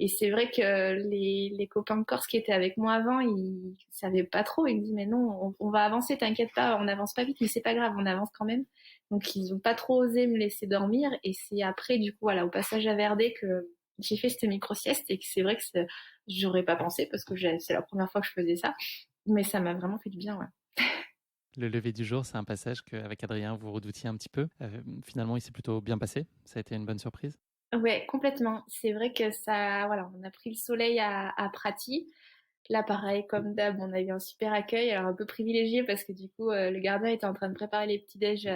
Et c'est vrai que les copains de Corse qui étaient avec moi avant, ils savaient pas trop. Ils me disaient, mais non, on va avancer, t'inquiète pas, on avance pas vite, mais c'est pas grave, on avance quand même. Donc, ils ont pas trop osé me laisser dormir. Et c'est après, du coup, voilà, au passage à Verdé que j'ai fait cette micro-sieste et que c'est vrai que j'aurais pas pensé parce que c'est la première fois que je faisais ça. Mais ça m'a vraiment fait du bien, ouais. Le lever du jour, c'est un passage qu'avec Adrien, vous redoutiez un petit peu. Finalement, il s'est plutôt bien passé. Ça a été une bonne surprise. Ouais, complètement. C'est vrai que ça, voilà, on a pris le soleil à Prati. Là, pareil, comme d'hab, on a eu un super accueil, alors un peu privilégié parce que du coup, le gardien était en train de préparer les petits-déj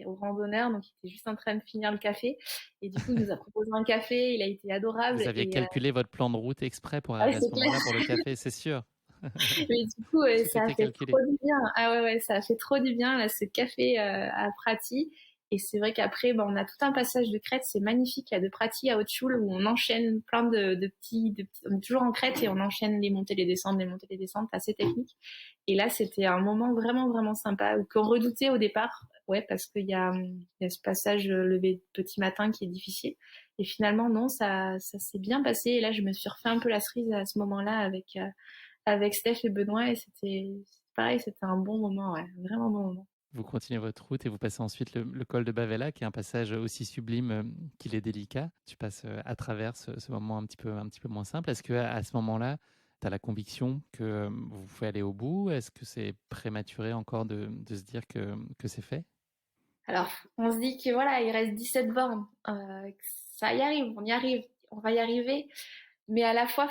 aux randonneurs, donc il était juste en train de finir le café. Et du coup, il nous a proposé un café, il a été adorable. Vous aviez Et calculé votre plan de route exprès pour ouais, arriver à c'est ce clair. moment-là pour le café, c'est sûr. Mais du coup, Tout ça a était fait trop calculé. du bien. Ah ouais, ouais, ça a fait trop du bien, là, ce café à Prati. Et c'est vrai qu'après, bah, on a tout un passage de crête, c'est magnifique, là, de Prati à Haute-Choule, où on enchaîne plein de petits... On est toujours en crête et on enchaîne les montées, les montées, les descentes, assez technique. Et là, c'était un moment vraiment, vraiment sympa, qu'on redoutait au départ, ouais, parce il y a ce passage levé de petit matin qui est difficile. Et finalement, non, ça s'est bien passé. Et là, je me suis refait un peu la cerise à ce moment-là avec Steph et Benoît et c'était pareil, c'était un bon moment, ouais, vraiment bon moment. Vous continuez votre route et vous passez ensuite le col de Bavella, qui est un passage aussi sublime qu'il est délicat. Tu passes à travers ce moment un petit peu moins simple. Est-ce qu'à ce moment-là, tu as la conviction que vous pouvez aller au bout? Est-ce que c'est prématuré encore de se dire que c'est fait? Alors, on se dit que voilà, il reste 17 bornes, que ça y arrive, on y arrive, on va y arriver, mais à la fois,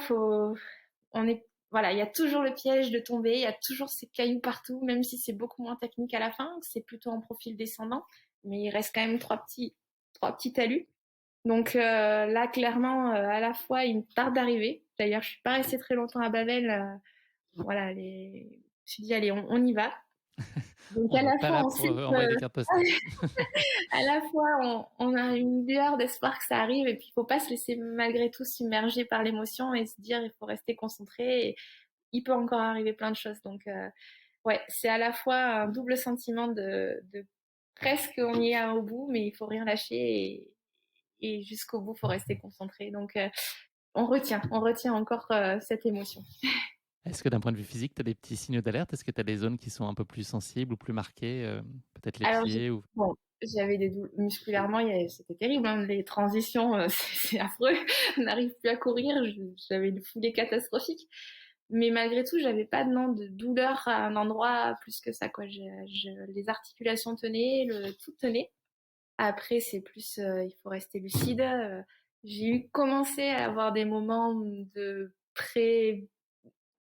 on est, voilà, il y a toujours le piège de tomber, il y a toujours ces cailloux partout, même si c'est beaucoup moins technique à la fin, c'est plutôt en profil descendant, mais il reste quand même trois petits talus. Donc là, clairement, à la fois, il me tarde d'arriver. D'ailleurs, je suis pas restée très longtemps à Babel. Voilà, je me suis dit, allez, on y va. Donc On à n'est la pas fois, là on pour sait envoyer des cartes postales. à la fois, on a une lueur d'espoir que ça arrive, et puis il faut pas se laisser malgré tout submerger par l'émotion et se dire, il faut rester concentré. Et il peut encore arriver plein de choses. Donc ouais, c'est à la fois un double sentiment de presque on y est au bout, mais il faut rien lâcher et jusqu'au bout, faut rester concentré. Donc on retient encore cette émotion. Est-ce que d'un point de vue physique, tu as des petits signaux d'alerte? Est-ce que tu as des zones qui sont un peu plus sensibles ou plus marquées? Peut-être les Alors, pieds ou... bon, j'avais des douleurs musculairement, c'était terrible, hein, les transitions, c'est affreux. On n'arrive plus à courir, j'avais une foulée catastrophique. Mais malgré tout, j'avais pas de douleur à un endroit plus que ça, quoi. Les articulations tenaient, tout tenait. Après, c'est plus, il faut rester lucide. J'ai eu commencé à avoir des moments de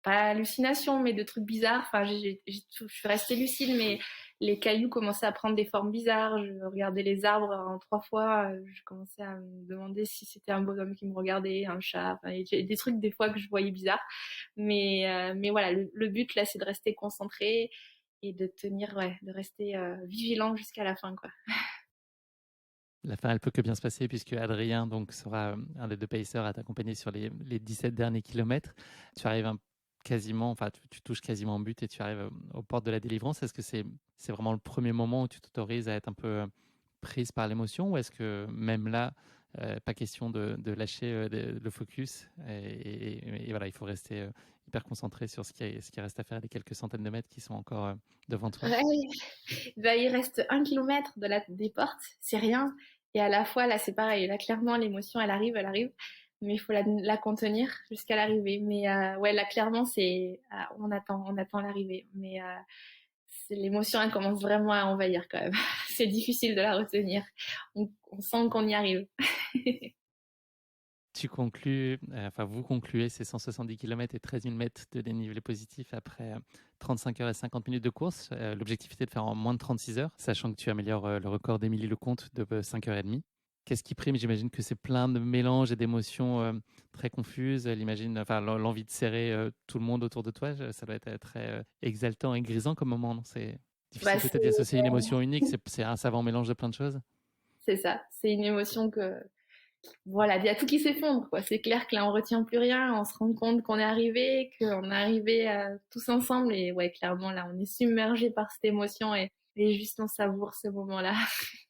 pas hallucination, mais de trucs bizarres. Enfin, je suis restée lucide, mais les cailloux commençaient à prendre des formes bizarres. Je regardais les arbres en 3 fois. Je commençais à me demander si c'était un bonhomme qui me regardait, un chat. Enfin, il y a des trucs des fois que je voyais bizarres. Mais voilà, le but là, c'est de rester concentré et de tenir, ouais, de rester vigilant jusqu'à la fin, quoi. La fin, elle peut que bien se passer puisque Adrien donc, sera un des deux pacers à t'accompagner sur les 17 derniers kilomètres. Tu arrives quasiment, enfin, tu touches quasiment en but et tu arrives aux portes de la délivrance. Est-ce que c'est vraiment le premier moment où tu t'autorises à être un peu prise par l'émotion ou est-ce que même là, pas question de lâcher le focus et voilà, il faut rester hyper concentré sur ce qui reste à faire, les quelques centaines de mètres qui sont encore devant toi? Ouais, bah, il reste 1 kilomètre des portes, c'est rien. Et à la fois, là, c'est pareil. Là, clairement, l'émotion, elle arrive, mais il faut la contenir jusqu'à l'arrivée. Mais ouais, là, clairement, on attend l'arrivée. Mais l'émotion, elle commence vraiment à envahir quand même. C'est difficile de la retenir. On sent qu'on y arrive. Vous concluez ces 170 km et 13 000 mètres de dénivelé positif après 35 heures et 50 minutes de course. L'objectif était de faire en moins de 36 heures, sachant que tu améliores le record d'Émilie Lecomte de 5h30. Qu'est-ce qui prime? J'imagine que c'est plein de mélanges et d'émotions très confuses. L'envie de serrer tout le monde autour de toi, ça doit être très exaltant et grisant comme moment. Non, c'est Bah, difficile peut-être d'y associer une émotion unique. C'est un savant mélange de plein de choses. c'est ça. C'est une émotion voilà, il y a tout qui s'effondre, quoi. C'est clair que là, on retient plus rien, on se rend compte qu'on est arrivé, qu'on est arrivé tous ensemble, et ouais, clairement, là, on est submergé par cette émotion et juste on savoure ce moment-là.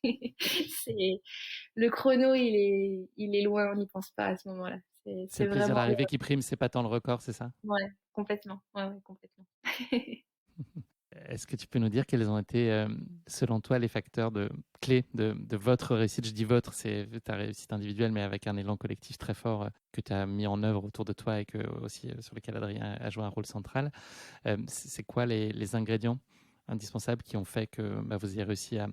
C'est le chrono, il est loin, on n'y pense pas à ce moment-là. C'est C'est le plaisir vraiment, d'arriver qui prime, c'est pas tant le record, c'est ça? ouais, complètement, ouais, complètement. Est-ce que tu peux nous dire quels ont été, selon toi, les facteurs clés de votre réussite? Je dis votre, c'est ta réussite individuelle, mais avec un élan collectif très fort que tu as mis en œuvre autour de toi et que, aussi, sur lequel Adrien a joué un rôle central. C'est quoi les ingrédients indispensables qui ont fait que bah, vous ayez réussi à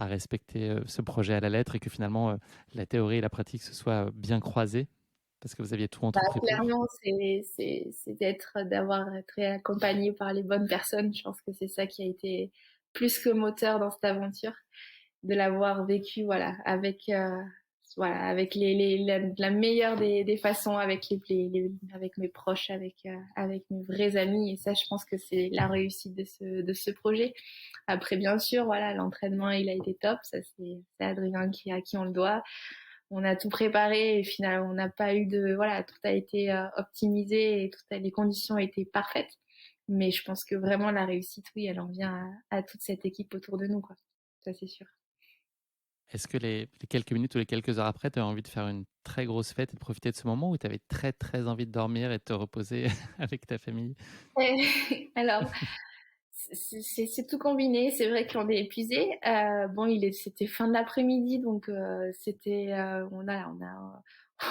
respecter ce projet à la lettre et que finalement la théorie et la pratique se soient bien croisées parce que vous aviez tout Bah, entrepris pour? clairement, c'est d'avoir été accompagné par les bonnes personnes. Je pense que c'est ça qui a été plus que moteur dans cette aventure, de l'avoir vécu, voilà, avec la meilleure des façons, avec avec mes proches, avec mes vrais amis. Et ça, je pense que c'est la réussite de ce projet. Après, bien sûr, voilà, l'entraînement, il a été top. Ça, c'est Adrien à qui on le doit. On a tout préparé et finalement, on n'a pas eu voilà, tout a été optimisé et les conditions étaient parfaites. Mais je pense que vraiment la réussite, oui, elle en vient à toute cette équipe autour de nous, quoi. Ça, c'est sûr. Est-ce que les quelques minutes ou les quelques heures après, tu as envie de faire une très grosse fête et de profiter de ce moment ou tu avais très très envie de dormir et de te reposer avec ta famille? Alors, c'est tout combiné. C'est vrai qu'on est épuisé. Bon, c'était fin de l'après-midi, donc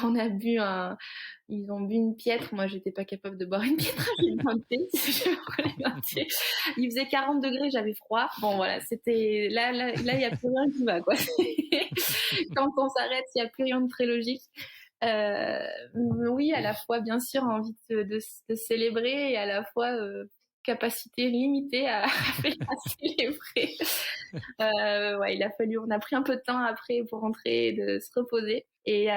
on a bu ils ont bu une piètre. Moi, j'étais pas capable de boire une piètre. J'ai bu un thé. Je prenais un thé. Il faisait 40 degrés, j'avais froid. Bon, voilà, il y a plus rien qui va, quoi. Quand on s'arrête, il y a plus rien de très logique. Euh, oui, à la fois, bien sûr, envie de célébrer et à la fois capacité limitée à, à célébrer. Ouais, on a pris un peu de temps après pour rentrer et de se reposer. Et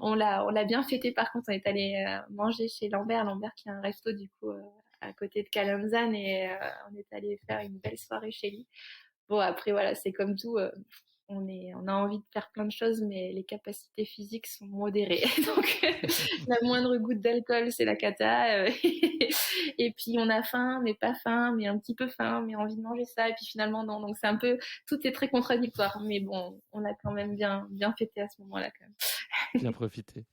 on l'a bien fêté. Par contre, on est allé manger chez Lambert qui a un resto du coup à côté de Kalamzan et on est allé faire une belle soirée chez lui. Bon, après, voilà, c'est comme tout. On a envie de faire plein de choses, mais les capacités physiques sont modérées. Donc, la moindre goutte d'alcool, c'est la cata. Et puis, on a faim, mais pas faim, mais un petit peu faim, mais envie de manger ça. Et puis, finalement, non. Donc, c'est un peu, tout est très contradictoire. Mais bon, on a quand même bien fêté à ce moment-là, quand Bien profiter.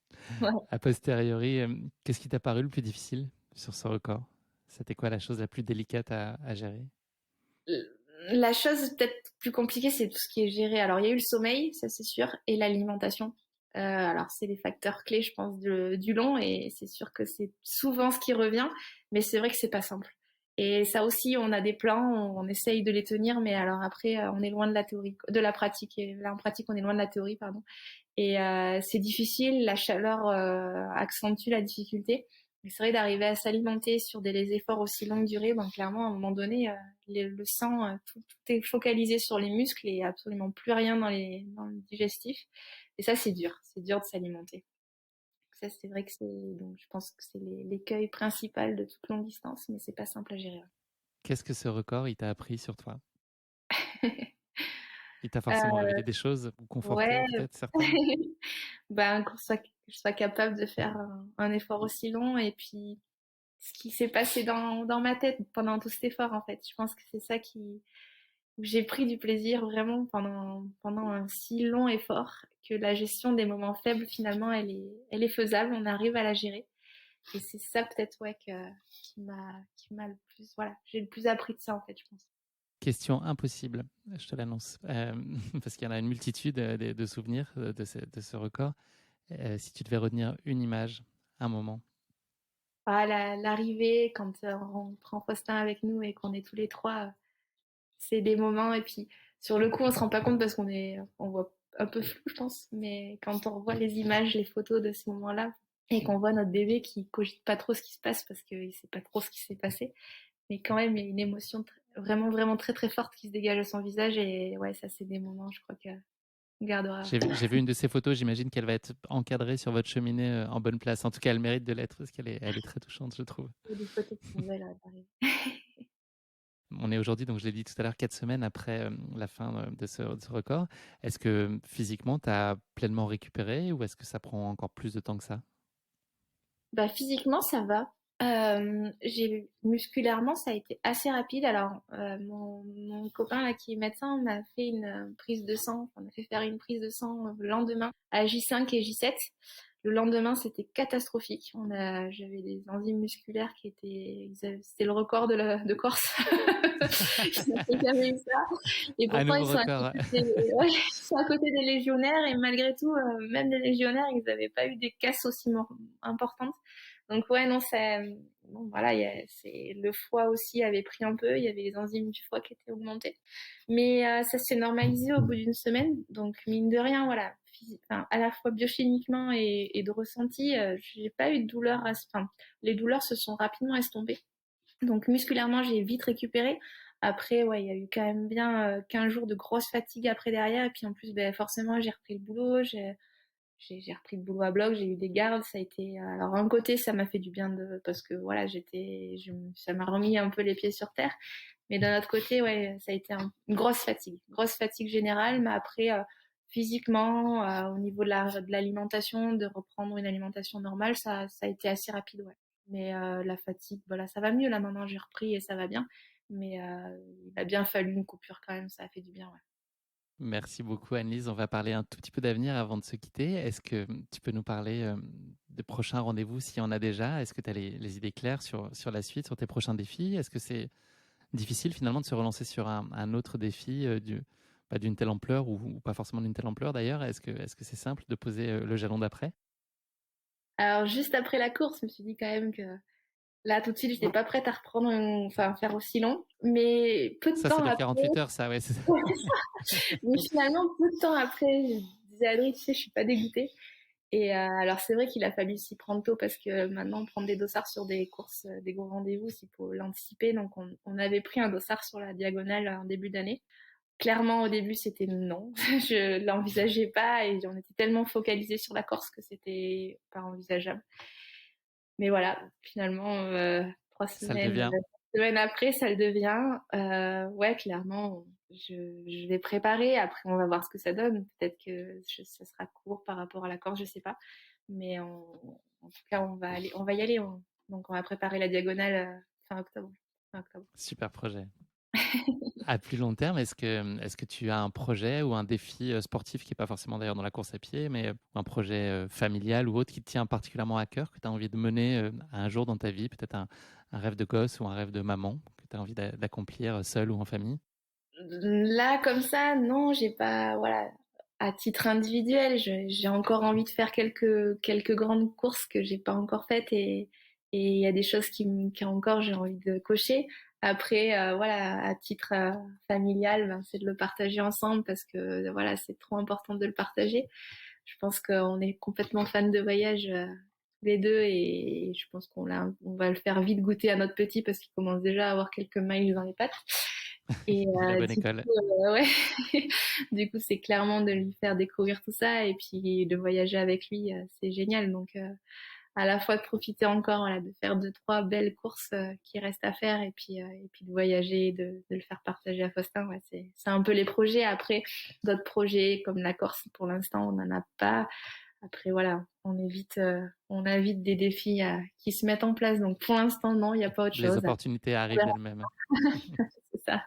même. A posteriori, qu'est-ce qui t'a paru le plus difficile sur ce record? C'était quoi la chose la plus délicate à gérer? Ouais. La chose peut-être plus compliquée, c'est tout ce qui est géré. Alors, il y a eu le sommeil, ça c'est sûr, et l'alimentation. Alors, c'est les facteurs clés, je pense, du long, et c'est sûr que c'est souvent ce qui revient, mais c'est vrai que c'est pas simple. Et ça aussi, on a des plans, on essaye de les tenir, mais alors après, on est loin de la théorie, de la pratique. Et là, en pratique, on est loin de la théorie, pardon. Et c'est difficile, la chaleur accentue la difficulté. Mais c'est vrai d'arriver à s'alimenter sur des efforts aussi longue durée, ben clairement à un moment donné, le sang, tout est focalisé sur les muscles et absolument plus rien dans le digestif. Et ça c'est dur de s'alimenter. Ça c'est vrai que donc je pense que c'est l'écueil principal de toute longue distance, mais c'est pas simple à gérer. Qu'est-ce que ce record il t'a appris sur toi? Il t'a forcément Euh, révélé des choses ou conforté ouais, peut-être certaines? ben que je sois capable de faire un effort aussi long et puis ce qui s'est passé dans ma tête pendant tout cet effort, en fait. Je pense que c'est ça où j'ai pris du plaisir vraiment pendant un si long effort, que la gestion des moments faibles, finalement, elle est faisable, on arrive à la gérer. Et c'est ça, peut-être, ouais, qui m'a le plus, voilà, j'ai le plus appris de ça, en fait, je pense. Question impossible, je te l'annonce, parce qu'il y en a une multitude de souvenirs de ce record. Si tu devais retenir une image, un moment. Ah, l'arrivée, quand on prend Faustin avec nous et qu'on est tous les trois, c'est des moments, et puis sur le coup, on se rend pas compte parce on voit un peu flou, je pense, mais quand on revoit les images, les photos de ces moments-là, et qu'on voit notre bébé qui cogite pas trop ce qui se passe parce qu'il sait pas trop ce qui s'est passé, mais quand même, il y a une émotion vraiment, vraiment très, très forte qui se dégage de son visage, et ouais, ça, c'est des moments, je crois qu'on gardera. J'ai vu une de ces photos, j'imagine qu'elle va être encadrée sur votre cheminée en bonne place. En tout cas, elle mérite de l'être parce elle est très touchante, je trouve. Il y a des photos qui sont belles à Paris. on est aujourd'hui, donc je l'ai dit tout à l'heure, 4 semaines après la fin de ce record. Est-ce que physiquement, tu as pleinement récupéré ou est-ce que ça prend encore plus de temps que ça? Bah, physiquement, ça va. Musculairement, ça a été assez rapide. Alors, mon copain là qui est médecin m'a fait une prise de sang. On a fait faire une prise de sang le lendemain à J5 et J7. Le lendemain, c'était catastrophique. J'avais des enzymes musculaires qui c'était le record de Corse. Ils ont jamais eu ça. Et Un pourtant, nouveau record. ouais, ils sont à côté des légionnaires et malgré tout, même les légionnaires, ils n'avaient pas eu des casses aussi importantes. Donc ouais, non, bon, voilà, le foie aussi avait pris un peu. Il y avait les enzymes du foie qui étaient augmentées, mais ça s'est normalisé au bout d'une semaine. Donc mine de rien, voilà, enfin, à la fois biochimiquement et de ressenti, j'ai pas eu de douleur. Enfin, les douleurs se sont rapidement estompées. Donc musculairement, j'ai vite récupéré. Après, ouais, il y a eu quand même bien 15 jours de grosse fatigue après derrière. Et puis en plus, ben, forcément, j'ai repris le boulot. J'ai repris le boulot à bloc, j'ai eu des gardes, ça a été alors d'un côté ça m'a fait du bien parce que voilà, ça m'a remis un peu les pieds sur terre, mais d'un autre côté ouais, ça a été une grosse fatigue générale, mais après physiquement au niveau de l'alimentation, de reprendre une alimentation normale, ça a été assez rapide ouais. Mais la fatigue, voilà, ça va mieux là maintenant, j'ai repris et ça va bien, mais il a bien fallu une coupure quand même, ça a fait du bien ouais. Merci beaucoup, Annelise. On va parler un tout petit peu d'avenir avant de se quitter. Est-ce que tu peux nous parler des prochains rendez-vous, s'il y en a déjà? Est-ce que tu as les idées claires sur la suite, sur tes prochains défis? Est-ce que c'est difficile finalement de se relancer sur un autre défi pas d'une telle ampleur ou pas forcément d'une telle ampleur d'ailleurs? Est-ce que c'est simple de poser le jalon d'après? Alors juste après la course, je me suis dit quand même que là, tout de suite, j'étais pas prête à reprendre, enfin, faire aussi long. Mais peu de Ça, c'est temps dans après, 48 heures, ça, ouais. mais finalement, peu de temps après, je disais à Adrien, tu sais, je suis pas dégoûtée. Et alors, c'est vrai qu'il a fallu s'y prendre tôt parce que maintenant, prendre des dossards sur des courses, des gros rendez-vous, il faut l'anticiper. Donc, on avait pris un dossard sur la diagonale en début d'année. Clairement, au début, c'était non. Je l'envisageais pas et on était tellement focalisés sur la Corse que c'était pas envisageable. Mais voilà, finalement, Ça le devient. 3 semaines après, ça le devient. Ouais, clairement, je vais préparer. Après, on va voir ce que ça donne. Peut-être que ça sera court par rapport à l'accord, je sais pas. Mais en tout cas, on va y aller. Donc, on va préparer la diagonale fin octobre. Fin octobre. Super projet. À plus long terme, est-ce que tu as un projet ou un défi sportif qui n'est pas forcément d'ailleurs dans la course à pied, mais un projet familial ou autre qui te tient particulièrement à cœur, que tu as envie de mener un jour dans ta vie, peut-être un rêve de gosse ou un rêve de maman que tu as envie d'accomplir seul ou en famille? Là, comme ça, non, j'ai pas, voilà, à titre individuel, j'ai encore envie de faire quelques grandes courses que j'ai pas encore faites et il y a des choses qui encore j'ai envie de cocher. Après, voilà, à titre familial, ben, c'est de le partager ensemble parce que voilà, c'est trop important de le partager. Je pense qu'on est complètement fans de voyage tous les deux et je pense on va le faire vite goûter à notre petit parce qu'il commence déjà à avoir quelques miles dans les pattes. Et Il a bonne école. ouais, du coup, c'est clairement de lui faire découvrir tout ça et puis de voyager avec lui, c'est génial. Donc, à la fois de profiter encore, voilà, de faire 2, 3 belles courses qui restent à faire et puis de voyager, de le faire partager à Faustin. Ouais, c'est un peu les projets. Après, d'autres projets comme la Corse, pour l'instant, on n'en a pas. Après, voilà, on évite des défis qui se mettent en place. Donc, pour l'instant, non, il n'y a pas autre Les chose. opportunités arrivent elles-mêmes. C'est ça.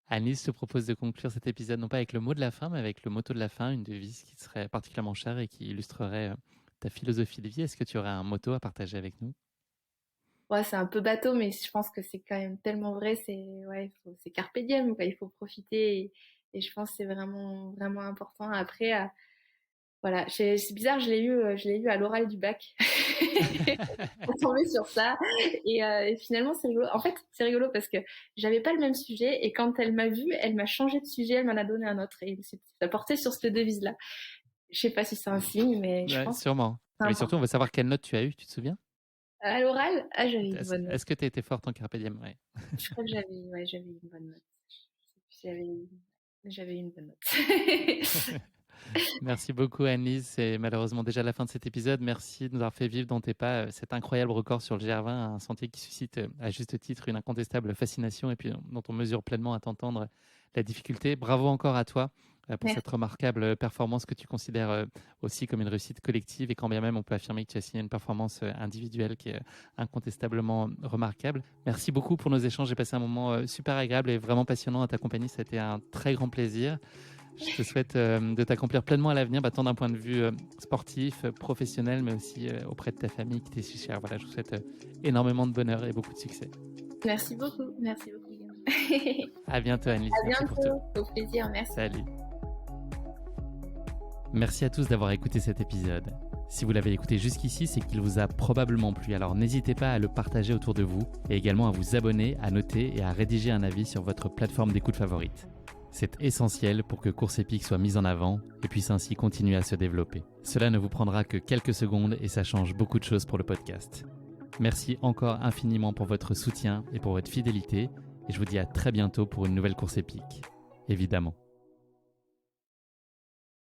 Annelise te propose de conclure cet épisode non pas avec le mot de la fin, mais avec le motto de la fin, une devise qui serait particulièrement chère et qui illustrerait ta philosophie de vie. Est-ce que tu aurais un motto à partager avec nous? Ouais, c'est un peu bateau, mais je pense que c'est quand même tellement vrai. C'est carpe diem, quoi. Il faut profiter et je pense que c'est vraiment vraiment important. Après, voilà, c'est bizarre, je l'ai eu à l'oral du bac. On tombé sur ça et finalement c'est rigolo. En fait, c'est rigolo parce que j'avais pas le même sujet et quand elle m'a vu, elle m'a changé de sujet, elle m'en a donné un autre et ça portait sur cette devise-là. Je sais pas si c'est un signe, mais je Ouais, pense que sûrement. c'est Mais surtout, on important. veut savoir quelle note tu as eu, tu te souviens? À l'oral, j'avais une Est-ce bonne note. est-ce que tu as été forte en carpe diem? Ouais. Je crois que j'avais une bonne note. Je sais plus si j'avais une bonne note. Merci beaucoup Annelise, c'est malheureusement déjà la fin de cet épisode. Merci de nous avoir fait vivre dans tes pas cet incroyable record sur le GR20, un sentier qui suscite à juste titre une incontestable fascination et puis dont on mesure pleinement à t'entendre la difficulté. Bravo encore à toi pour Merci. cette remarquable performance que tu considères aussi comme une réussite collective et quand bien même on peut affirmer que tu as signé une performance individuelle qui est incontestablement remarquable. Merci beaucoup pour nos échanges, j'ai passé un moment super agréable et vraiment passionnant à t'accompagner, ça a été un très grand plaisir. Je te souhaite de t'accomplir pleinement à l'avenir, tant d'un point de vue sportif, professionnel, mais aussi auprès de ta famille qui t'est si chère. Voilà, je vous souhaite énormément de bonheur et beaucoup de succès. Merci beaucoup Guillaume. À bientôt Annelise, À merci pour tout. bientôt, au plaisir, merci. Salut. Merci à tous d'avoir écouté cet épisode. Si vous l'avez écouté jusqu'ici, c'est qu'il vous a probablement plu, alors n'hésitez pas à le partager autour de vous et également à vous abonner, à noter et à rédiger un avis sur votre plateforme d'écoute favorite. C'est essentiel pour que Course Épique soit mise en avant et puisse ainsi continuer à se développer. Cela ne vous prendra que quelques secondes et ça change beaucoup de choses pour le podcast. Merci encore infiniment pour votre soutien et pour votre fidélité et je vous dis à très bientôt pour une nouvelle Course Épique. Évidemment.